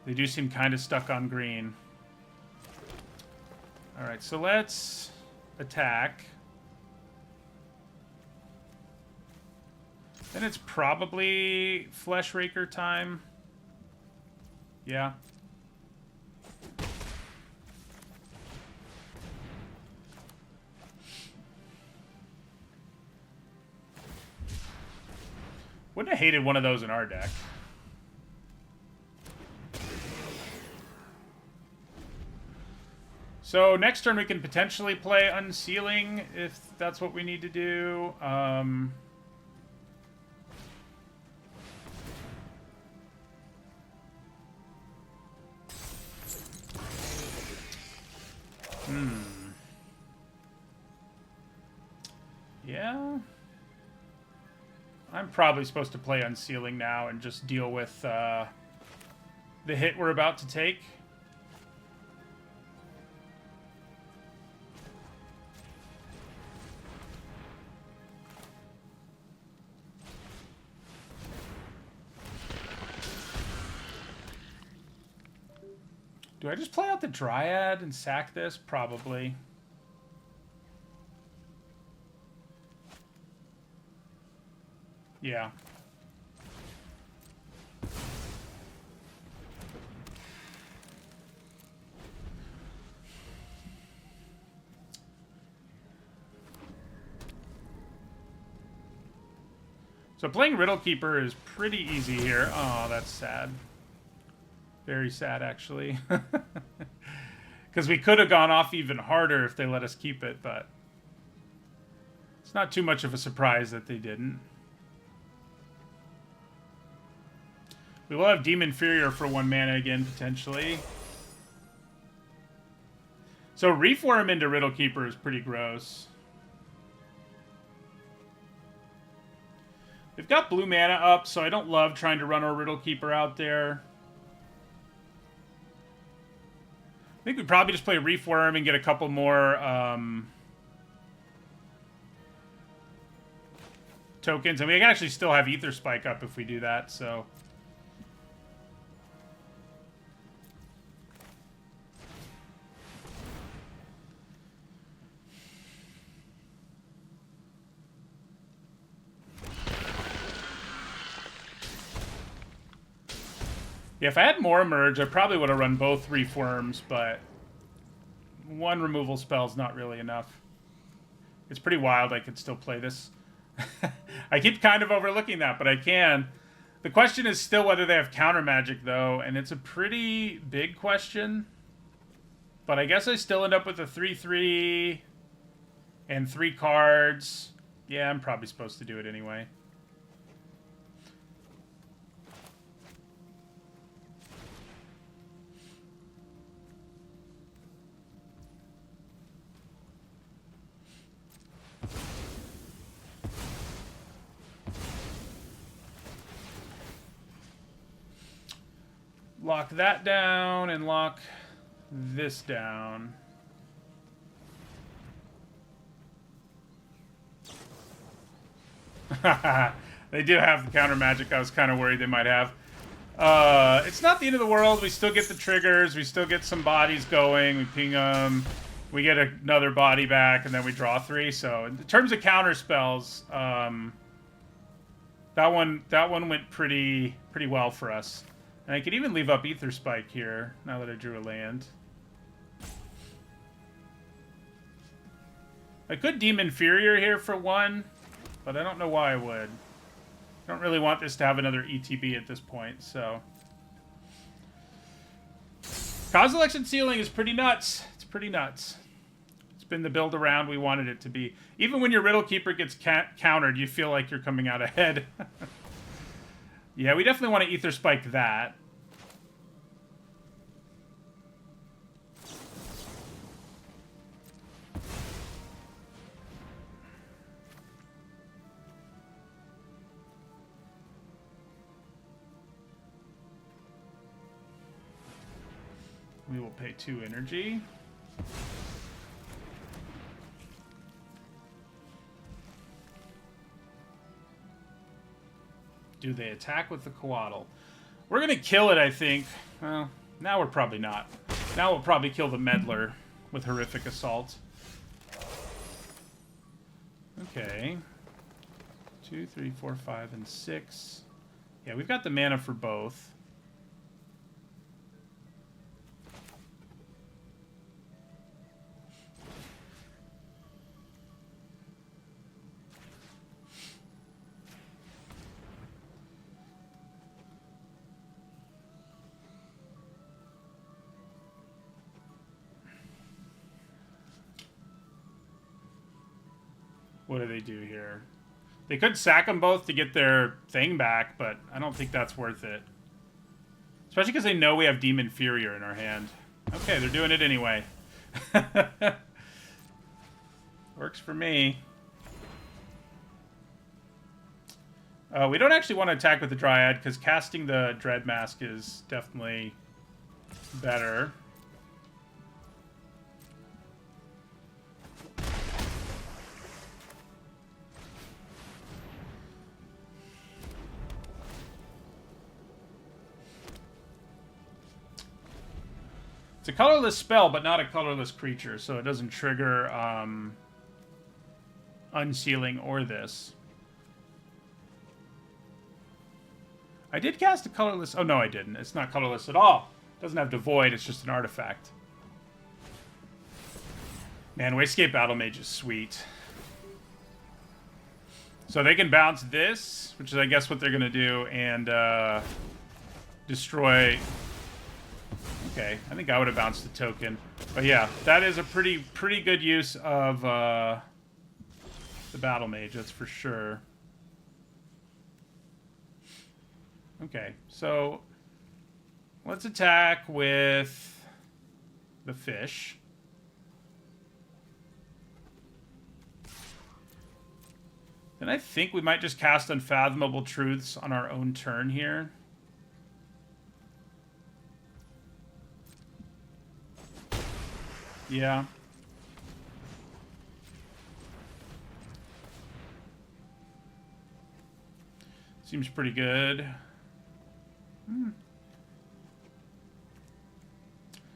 They do seem kind of stuck on green. Alright, so let's attack. Then it's probably Fleshraker time. Yeah. Wouldn't have hated one of those in our deck. So next turn we can potentially play Unsealing if that's what we need to do. Yeah. I'm probably supposed to play Unsealing now and just deal with the hit we're about to take. Do I just play out the Dryad and sack this? Probably. Yeah. So playing Riddle Keeper is pretty easy here. Oh, that's sad. Very sad, actually. Because we could have gone off even harder if they let us keep it, but it's not too much of a surprise that they didn't. We will have Demon Inferior for 1 mana again, potentially. So Reef Worm into Riddle Keeper is pretty gross. They've got blue mana up, so I don't love trying to run our Riddle Keeper out there. I think we'd probably just play Reef Worm and get a couple more tokens. And we can actually still have Ether Spike up if we do that, so... Yeah, if I had more Emerge, I probably would have run both Reef Worms, but 1 removal spell is not really enough. It's pretty wild I could still play this. I keep kind of overlooking that, but I can. The question is still whether they have counter magic, though, and it's a pretty big question. But I guess I still end up with a 3/3 and 3 cards. Yeah, I'm probably supposed to do it anyway. Lock that down and lock this down. They do have the counter magic I was kind of worried they might have. It's not the end of the world. We still get the triggers. We still get some bodies going. We ping them. We get another body back, and then we draw 3. So in terms of counter spells, that one went pretty well for us. And I could even leave up Ether Spike here, now that I drew a land. I could Demon Inferior here for 1, but I don't know why I would. I don't really want this to have another ETB at this point, so... Cause Election Sealing is pretty nuts. It's pretty nuts. It's been the build around we wanted it to be. Even when your Riddle Keeper gets countered, you feel like you're coming out ahead. Yeah, we definitely want to Ether Spike that. We will pay 2 energy. Do they attack with the Coatl? We're going to kill it, I think. Well, now we're probably not. Now we'll probably kill the Meddler with Horrific Assault. Okay. 2, 3, 4, 5, and 6. Yeah, we've got the mana for both. What do they do here? They could sack them both to get their thing back, but I don't think that's worth it. Especially because they know we have Demon Inferior in our hand. Okay, they're doing it anyway. Works for me. We don't actually want to attack with the Dryad, because casting the Dread Mask is definitely better. It's a colorless spell, but not a colorless creature, so it doesn't trigger Unsealing or this. I did cast a colorless... Oh, no, I didn't. It's not colorless at all. It doesn't have Devoid, it's just an artifact. Man, Wastecape Battlemage is sweet. So they can bounce this, which is, I guess, what they're going to do, and destroy... Okay, I think I would have bounced the token. But yeah, that is a pretty good use of the Battle Mage, that's for sure. Okay, so let's attack with the fish. Then I think we might just cast Unfathomable Truths on our own turn here. Yeah. Seems pretty good.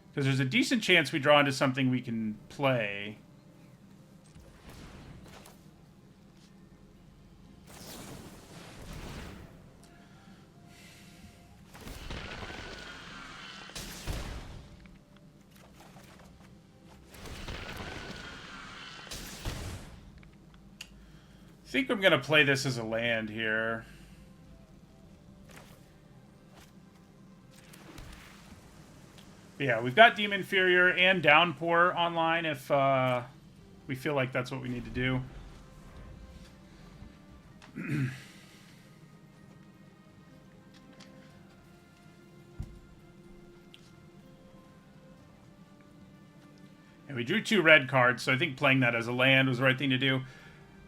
Because there's a decent chance we draw into something we can play. I think I'm going to play this as a land here. But yeah, we've got Demon Inferior and Downpour online if we feel like that's what we need to do. And we drew 2 red cards, so I think playing that as a land was the right thing to do.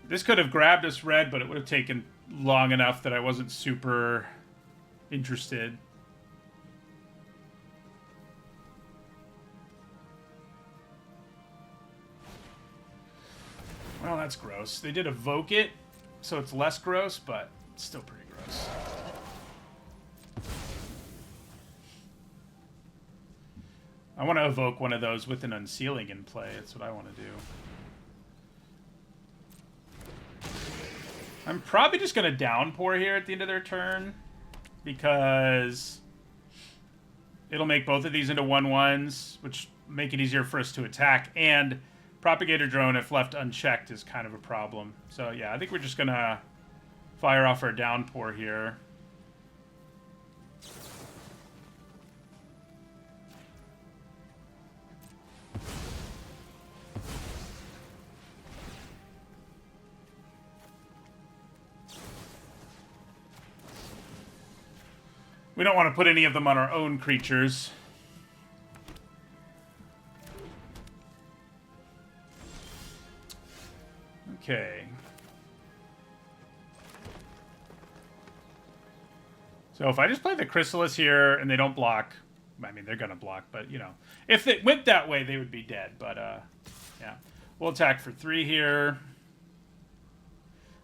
This could have grabbed us red, but it would have taken long enough that I wasn't super interested. Well, that's gross. They did evoke it, so it's less gross, but it's still pretty gross. I want to evoke one of those with an Unsealing in play. That's what I want to do. I'm probably just going to Downpour here at the end of their turn, because it'll make both of these into 1/1s, which make it easier for us to attack, and Propagator Drone, if left unchecked, is kind of a problem. So yeah, I think we're just going to fire off our Downpour here. We don't want to put any of them on our own creatures. Okay. So if I just play the Chrysalis here and they don't block, I mean, they're going to block, but, you know, if it went that way, they would be dead. But, yeah. We'll attack for 3 here.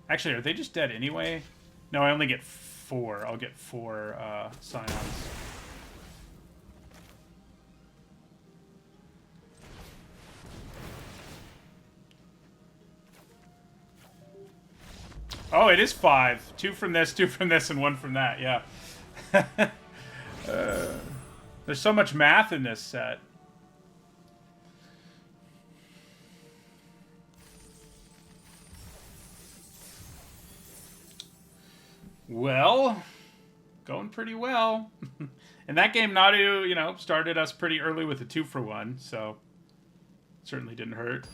Actually, are they just dead anyway? No, I only get 4. I'll get 4 Scions. Oh, it is 5. 2 from this, 2 from this, and 1 from that, yeah. There's so much math in this set. Well, going pretty well. In that game, Nadu, you know, started us pretty early with a 2-for-1, so certainly didn't hurt.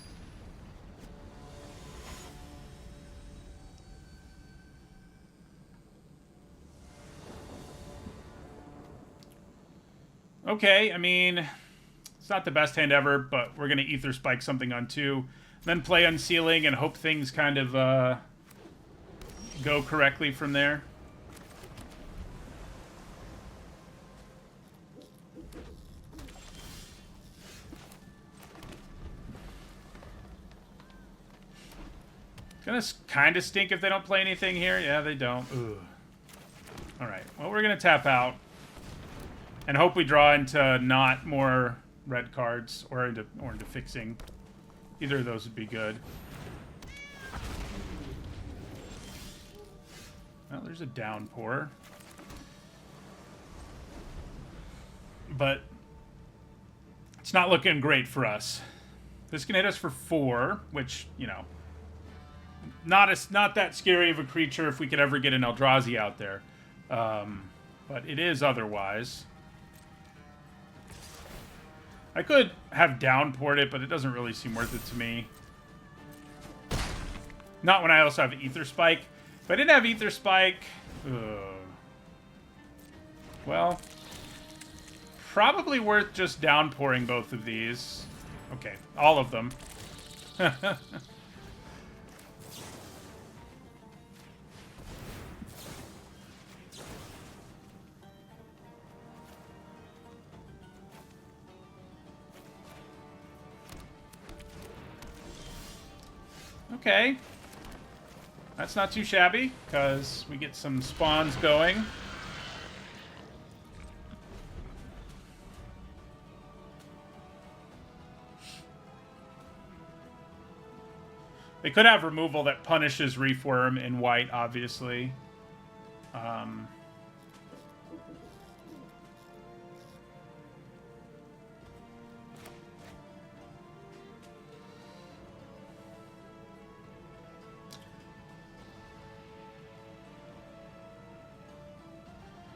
Okay, I mean, it's not the best hand ever, but we're going to Ether Spike something on 2, then play Unsealing and hope things kind of go correctly from there. It's going to kind of stink if they don't play anything here. Yeah, they don't. Ugh. All right, well, we're going to tap out and hope we draw into not more red cards or into fixing. Either of those would be good. Well, there's a downpour. But it's not looking great for us. This can hit us for 4, which, you know, not that scary of a creature if we could ever get an Eldrazi out there. But it is otherwise. I could have downpoured it, but it doesn't really seem worth it to me. Not when I also have Ether Spike. If I didn't have Ether Spike... well... probably worth just downpouring both of these. Okay, all of them. Okay. That's not too shabby, because we get some spawns going. They could have removal that punishes Reefworm in white, obviously.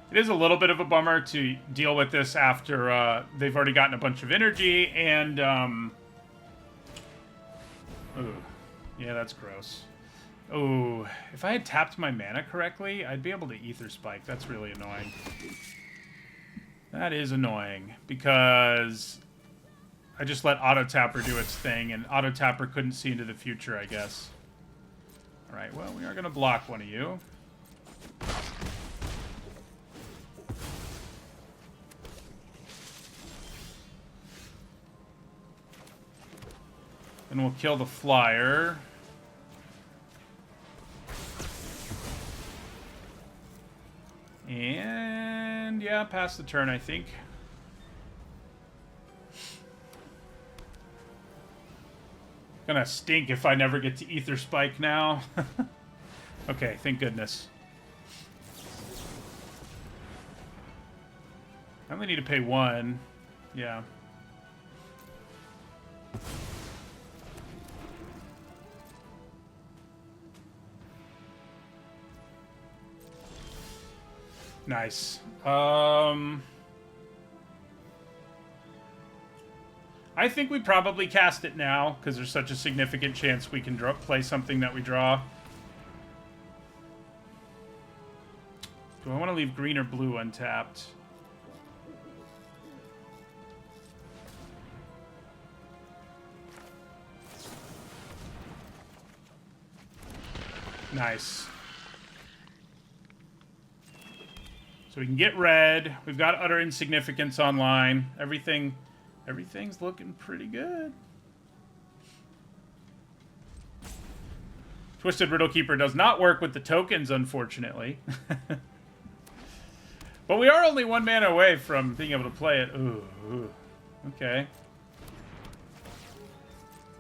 It is a little bit of a bummer to deal with this after they've already gotten a bunch of energy and... ooh. Yeah, that's gross. Oh, if I had tapped my mana correctly, I'd be able to Ether Spike. That's really annoying. That is annoying, because I just let Auto Tapper do its thing, and Auto Tapper couldn't see into the future, I guess. Alright, well, we are going to block one of you. And we'll kill the flyer. And yeah, pass the turn, I think. Gonna stink if I never get to Ether Spike now. Okay, thank goodness. I only need to pay 1. Yeah. Nice. I think we probably cast it now, because there's such a significant chance we can play something that we draw. Do I want to leave green or blue untapped? Nice. So we can get red. We've got Utter Insignificance online. Everything's looking pretty good. Twisted Riddlekeeper does not work with the tokens, unfortunately. But we are only 1 mana away from being able to play it. Ooh. Okay.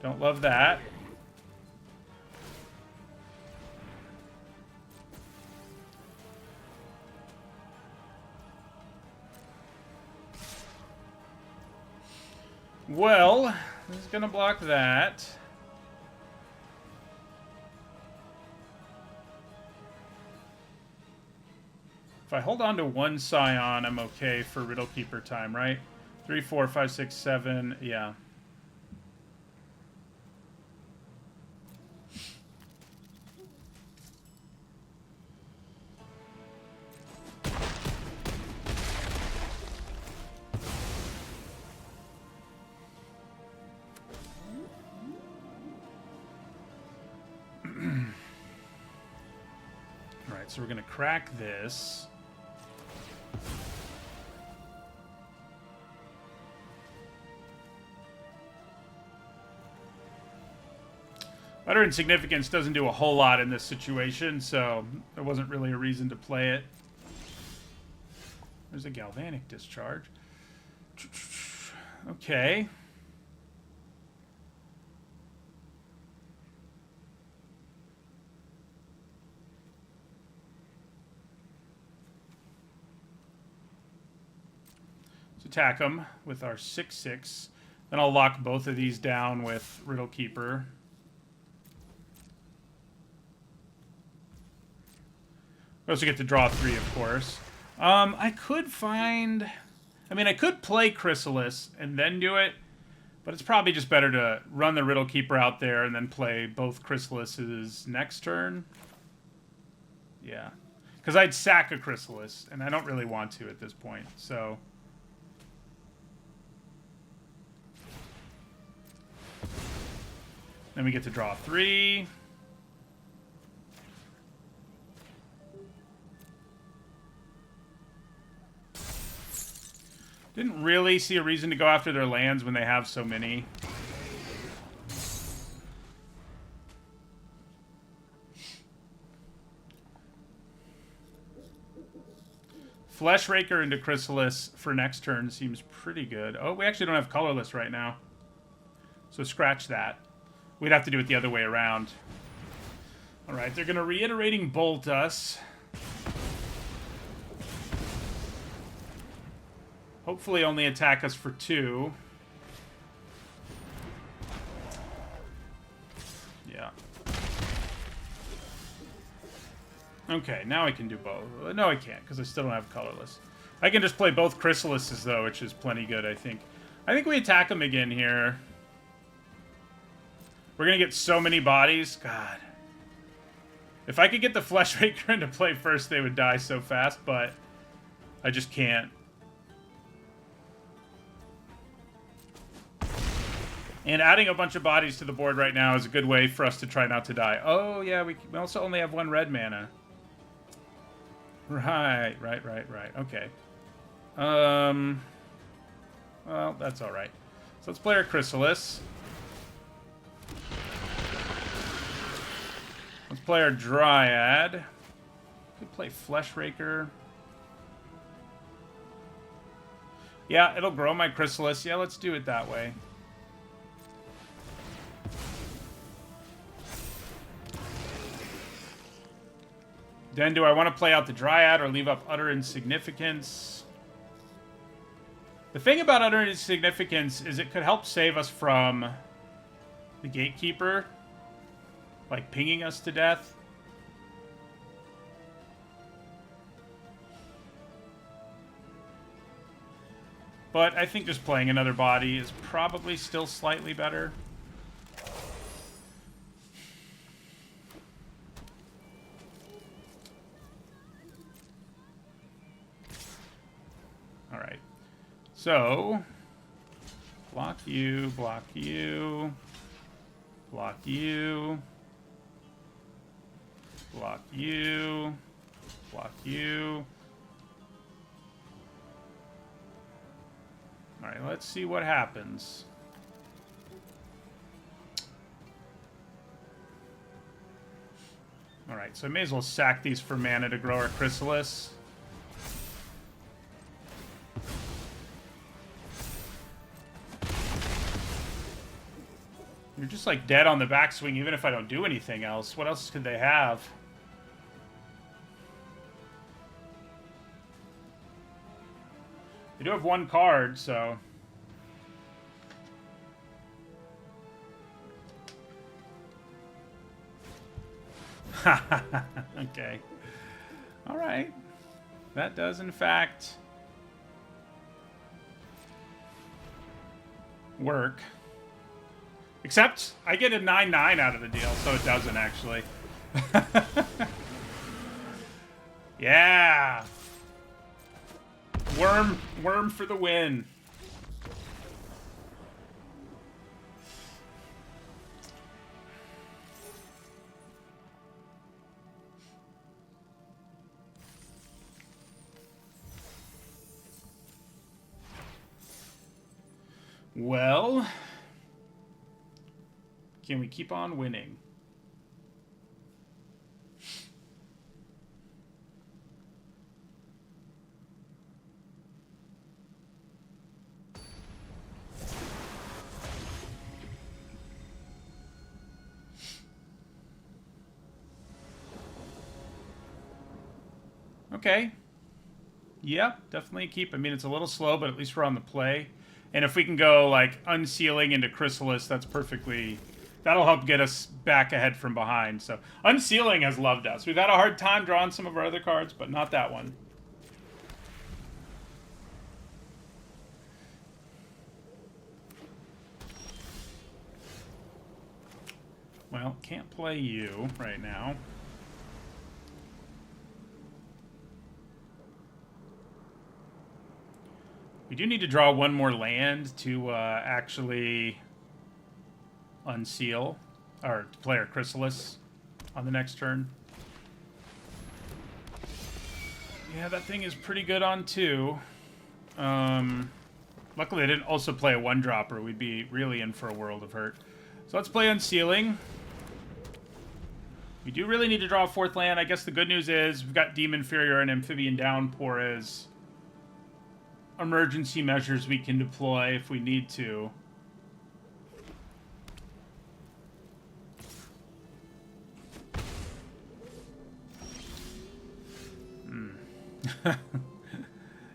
Don't love that. Well, he's gonna block that. If I hold on to 1 Scion, I'm okay for Riddlekeeper time, right? 3, 4, 5, 6, 7, yeah. So we're going to crack this. Utter Insignificance doesn't do a whole lot in this situation, so there wasn't really a reason to play it. There's a Galvanic Discharge. Okay. Let's attack them with our 6/6. Then I'll lock both of these down with Riddle Keeper. We also get to draw 3, of course. I could find... I mean, I could play Chrysalis and then do it, but it's probably just better to run the Riddle Keeper out there and then play both Chrysalises next turn. Yeah. Because I'd sack a Chrysalis, and I don't really want to at this point, so... Then we get to draw 3. Didn't really see a reason to go after their lands when they have so many. Fleshraker into Chrysalis for next turn seems pretty good. Oh, we actually don't have colorless right now. So scratch that. We'd have to do it the other way around. Alright, they're going to Reiterating Bolt us. Hopefully only attack us for 2. Yeah. Okay, now I can do both. No, I can't, because I still don't have colorless. I can just play both Chrysalises, though, which is plenty good, I think. I think we attack them again here. We're going to get so many bodies. God. If I could get the Fleshraker into play first, they would die so fast, but I just can't. And adding a bunch of bodies to the board right now is a good way for us to try not to die. Oh, yeah, we also only have 1 red mana. Right. Okay. Well, that's alright. So let's play our Chrysalis. Let's play our Dryad. Could play Fleshraker. Yeah, it'll grow my Chrysalis. Yeah, let's do it that way. Then do I want to play out the Dryad or leave up Utter Insignificance? The thing about Utter Insignificance is it could help save us from the Gatekeeper. Like pinging us to death. But I think just playing another body is probably still slightly better. Alright. So, block you, block you, block you, block you, block you. Alright, let's see what happens. Alright, so I may as well sack these for mana to grow our Chrysalis. You're just like dead on the backswing even if I don't do anything else. What else could they have? They do have 1 card, so... Okay. Alright. That does, in fact... work. Except, I get a 9/9 out of the deal, so it doesn't, actually. Yeah! Worm for the win. Well, can we keep on winning? Okay. Yep, definitely keep. I mean, it's a little slow, but at least we're on the play. And if we can go, like, Unsealing into Chrysalis, that's perfectly... That'll help get us back ahead from behind. So, Unsealing has loved us. We've had a hard time drawing some of our other cards, but not that one. Well, can't play you right now. We do need to draw one more land to actually unseal, or to play our Chrysalis on the next turn. Yeah, that thing is pretty good on 2. Luckily, I didn't also play a 1-dropper. We'd be really in for a world of hurt. So let's play Unsealing. We do really need to draw a 4th land. I guess the good news is we've got Demon Inferior and Amphibian Downpour as emergency measures we can deploy if we need to.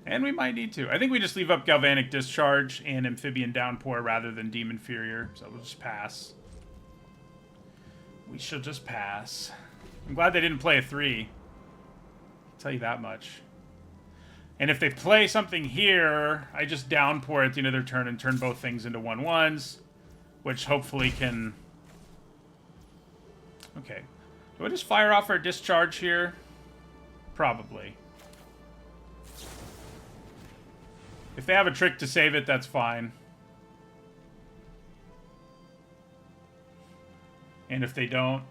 And we might need to. I think we just leave up Galvanic Discharge and Amphibian Downpour rather than Demon Inferior, so we'll just pass. We should just pass. I'm glad they didn't play a 3. I'll tell you that much. And if they play something here, I just Downpour at the end of their turn and turn both things into 1/1s, which hopefully can... Okay. Do I just fire off our Discharge here? Probably. If they have a trick to save it, that's fine. And if they don't,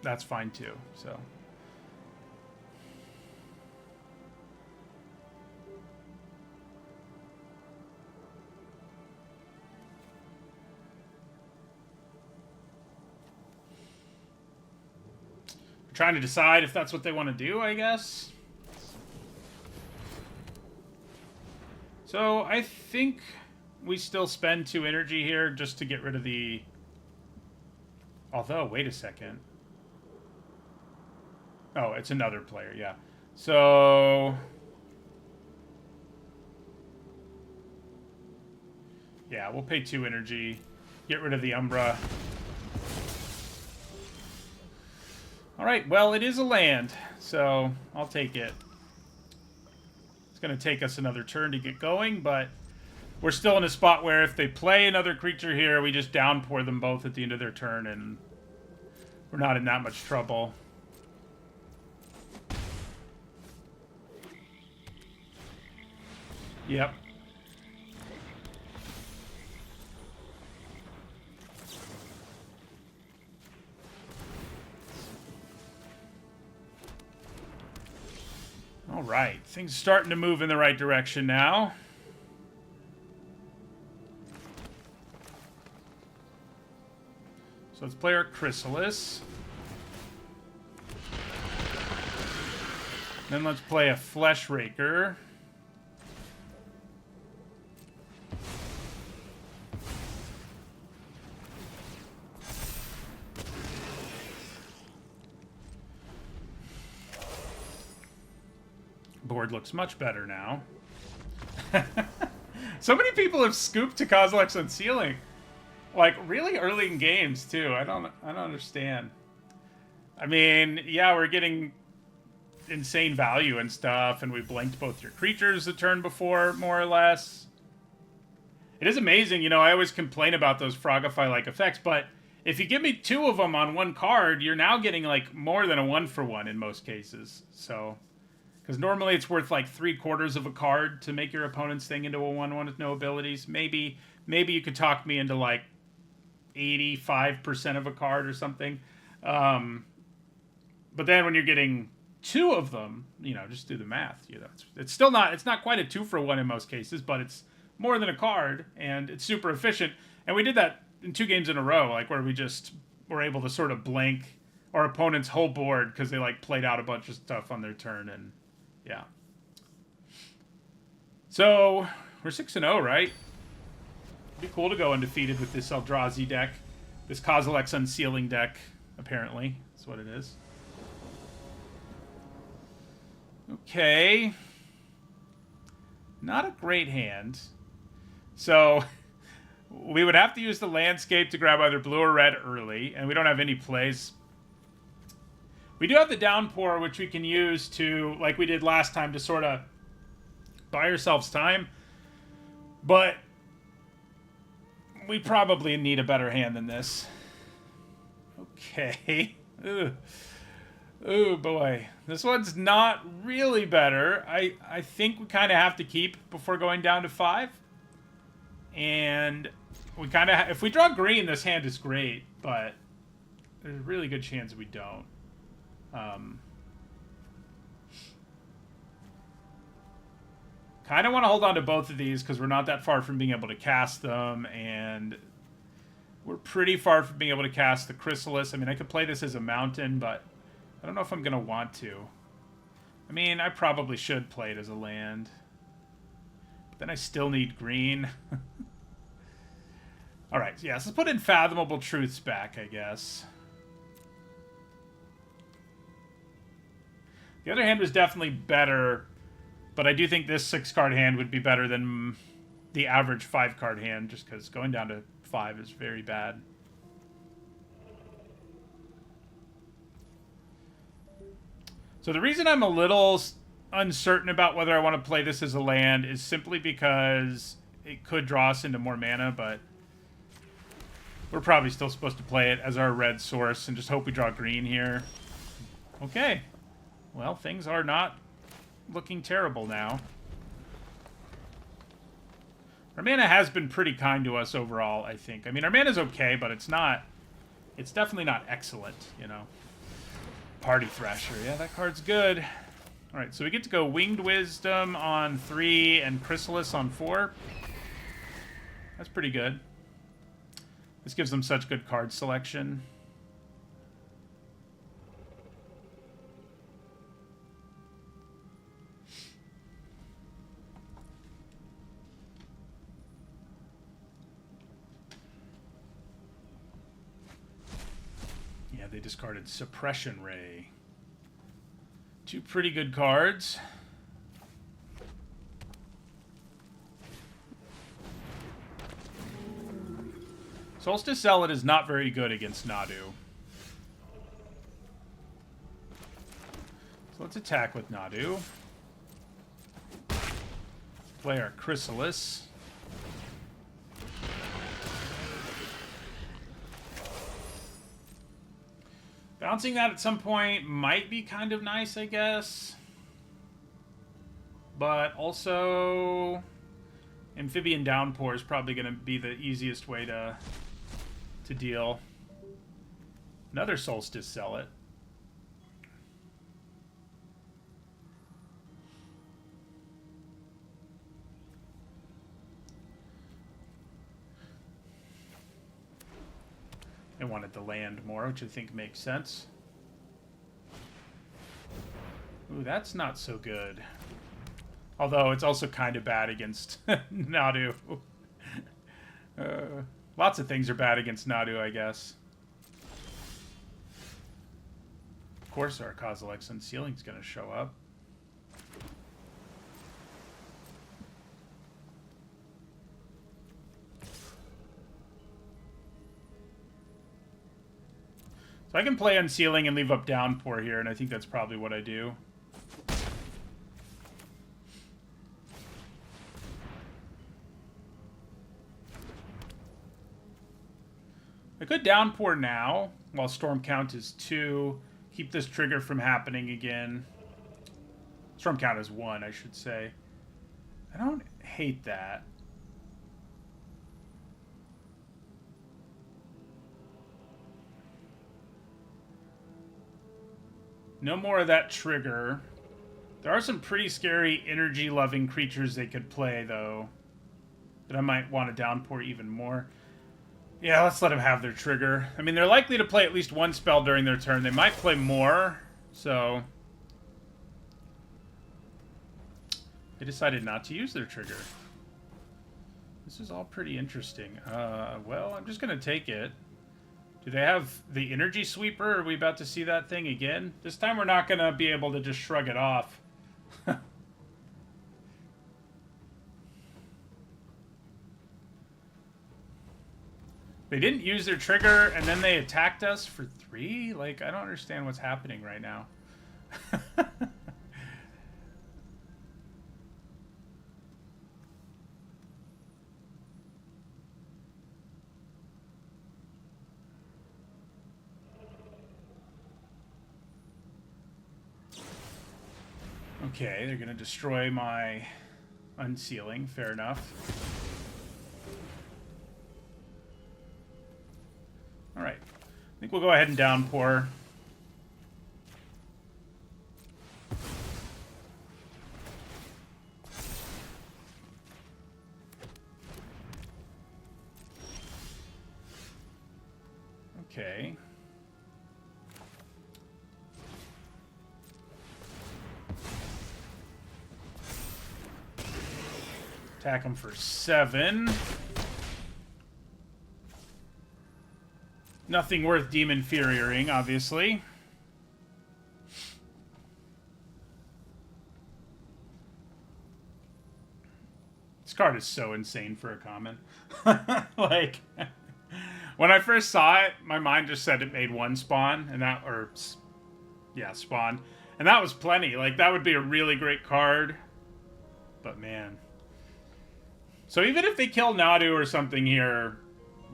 that's fine too, so... Trying to decide if that's what they want to do, I guess. So I think we still spend 2 energy here just to get rid of the... Although, wait a second. Oh, it's another player, yeah. So... Yeah, we'll pay 2 energy. Get rid of the Umbra. Alright, well, it is a land, so I'll take it. It's going to take us another turn to get going, but we're still in a spot where if they play another creature here, we just Downpour them both at the end of their turn, and we're not in that much trouble. Yep. All right, things are starting to move in the right direction now. So let's play our Chrysalis. Then let's play a Flesh Raker. Board looks much better now. So many people have scooped to Kozilek's Unsealing. Like, really early in games, too. I don't understand. I mean, yeah, we're getting insane value and stuff, and we blinked both your creatures the turn before, more or less. It is amazing, you know, I always complain about those Frogify-like effects, but if you give me 2 of them on 1 card, you're now getting, like, more than a 1-for-1 in most cases, so... Because normally it's worth like 3/4 of a card to make your opponent's thing into a 1/1 with no abilities. Maybe you could talk me into like 85% of a card or something. But then when you're getting 2 of them, you know, just do the math. You know, it's still not, it's not quite a 2-for-1 in most cases, but it's more than a card and it's super efficient. And we did that in 2 games in a row, like where we just were able to sort of blank our opponent's whole board because they like played out a bunch of stuff on their turn and. Yeah. So, we're 6-0, right? It'd be cool to go undefeated with this Eldrazi deck. This Kozilek's Unsealing deck, apparently. That's what it is. Okay. Not a great hand. So we would have to use the landscape to grab either blue or red early, and we don't have any plays. We do have the downpour, which we can use to, like we did last time, to sort of buy ourselves time. But we probably need a better hand than this. Okay. Ugh. Oh boy. This one's not really better. I think we kind of have to keep before going down to 5. And we kind of... If we draw green, this hand is great. But there's a really good chance we don't. Kind of want to hold on to both of these because we're not that far from being able to cast them. And we're pretty far from being able to cast the Chrysalis. I mean, I could play this as a mountain, but I don't know if I'm going to want to. I mean, I probably should play it as a land. But then I still need green. Alright, yeah, so let's put Unfathomable Truths back, I guess. The other hand was definitely better, but I do think this 6-card hand would be better than the average 5-card hand, just because going down to 5 is very bad. So the reason I'm a little uncertain about whether I want to play this as a land is simply because it could draw us into more mana, but we're probably still supposed to play it as our red source and just hope we draw green here. Okay. Well, things are not looking terrible now. Our mana has been pretty kind to us overall, I think. I mean, our mana's okay, but it's not... It's definitely not excellent, you know. Party Thrasher. Yeah, that card's good. Alright, so we get to go Winged Wisdom on 3 and Chrysalis on 4. That's pretty good. This gives them such good card selection. Yeah, they discarded Suppression Ray. 2 pretty good cards. Solstice Zealot is not very good against Nadu. So let's attack with Nadu. Play our Chrysalis. Bouncing that at some point might be kind of nice, I guess. But also, Amphibian Downpour is probably going to be the easiest way to deal. Another Solstice Zealot. I wanted to land more, which I think makes sense. Ooh, that's not so good. Although it's also kind of bad against Nadu. Lots of things are bad against Nadu, I guess. Of course our Kozilek's Unsealing's going to show up. So I can play Unsealing and leave up Downpour here, and I think that's probably what I do. I could Downpour now, while Storm Count is 2. Keep this trigger from happening again. Storm Count is 1, I should say. I don't hate that. No more of that trigger. There are some pretty scary energy-loving creatures they could play, though, that I might want to Downpour even more. Yeah, let's let them have their trigger. I mean, they're likely to play at least one spell during their turn. They might play more, so... They decided not to use their trigger. This is all pretty interesting. Well, I'm just going to take it. Do they have the Energy Sweeper? Are we about to see that thing again? This time we're not going to be able to just shrug it off. They didn't use their trigger, and then they attacked us for 3? Like, I don't understand what's happening right now. Okay, they're going to destroy my unsealing. Fair enough. Alright. I think we'll go ahead and downpour. Okay. Attack him for 7. Nothing worth demon inferior-ing, obviously. This card is so insane for a common. Like, when I first saw it, my mind just said it made 1 spawn, and that, or, yeah, spawn. And that was plenty. Like, that would be a really great card. But, man. So even if they kill Nadu or something here,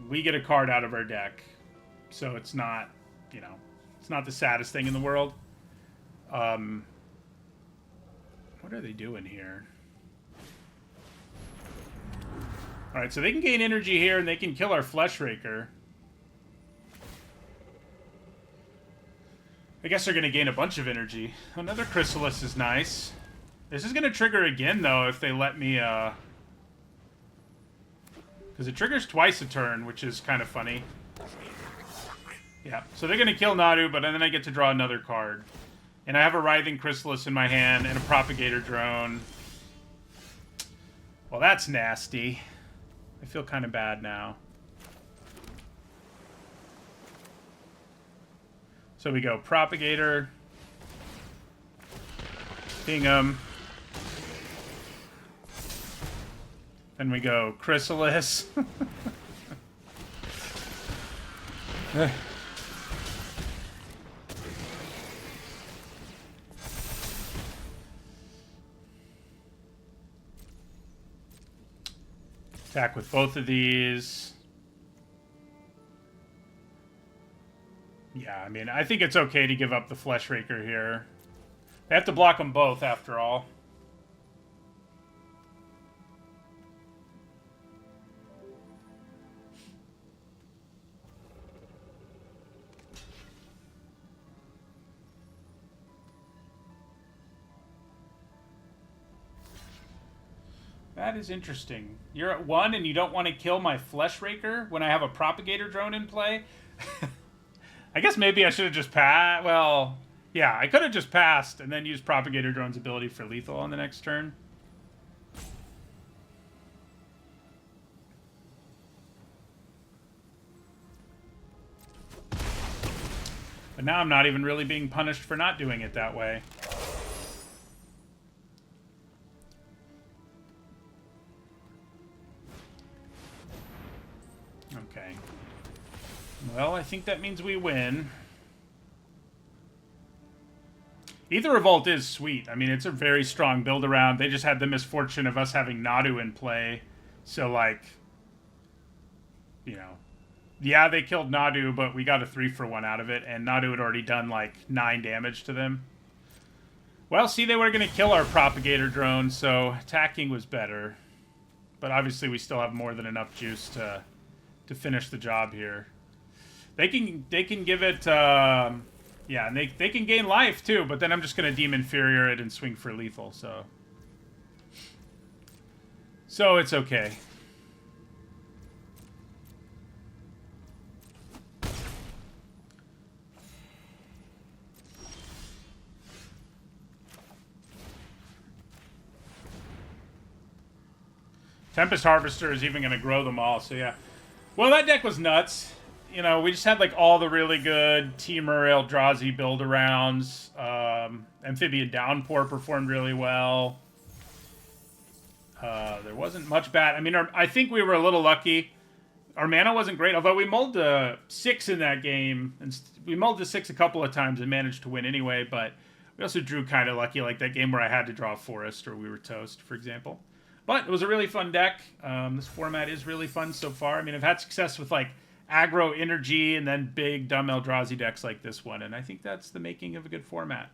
we get a card out of our deck. So it's not, you know, it's not the saddest thing in the world. What are they doing here? Alright, so they can gain energy here, and they can kill our Flesh Raker. I guess they're going to gain a bunch of energy. Another Chrysalis is nice. This is going to trigger again, though, if they let me, because it triggers twice a turn, which is kind of funny. Yeah, so they're going to kill Nadu, but then I get to draw another card. And I have a Writhing Chrysalis in my hand and a Propagator Drone. Well, that's nasty. I feel kind of bad now. So we go Propagator. Ping him. Then we go Chrysalis. Attack with both of these. Yeah, I mean, I think it's okay to give up the Flesh Raker here. They have to block them both, after all. That is interesting. You're at 1 and you don't want to kill my Flesh Raker when I have a Propagator Drone in play? I guess maybe I should have just passed. Well, yeah, I could have just passed and then used Propagator Drone's ability for lethal on the next turn. But now I'm not even really being punished for not doing it that way. Okay. Well, I think that means we win. Either Revolt is sweet. I mean, it's a very strong build around. They just had the misfortune of us having Nadu in play. So, like, you know, yeah, they killed Nadu, but we got a 3-for-1 out of it, and Nadu had already done, like, 9 damage to them. Well, see, they were going to kill our Propagator Drone, so attacking was better. But obviously we still have more than enough juice to finish the job here. They can give it, yeah, and they can gain life too, but then I'm just going to Demon Inferior it and swing for lethal, so it's okay. Tempest Harvester is even going to grow them all, so yeah. Well, that deck was nuts. You know, we just had, like, all the really good Temur, Eldrazi build-arounds. Amphibian Downpour performed really well. There wasn't much bad. I mean, I think we were a little lucky. our mana wasn't great, although we mulled to 6 in that game. And we mulled to 6 a couple of times and managed to win anyway, but we also drew kind of lucky, like that game where I had to draw a forest or we were toast, for example. But it was a really fun deck. This format is really fun so far. I mean, I've had success with like aggro energy and then big dumb Eldrazi decks like this one, and I think that's the making of a good format.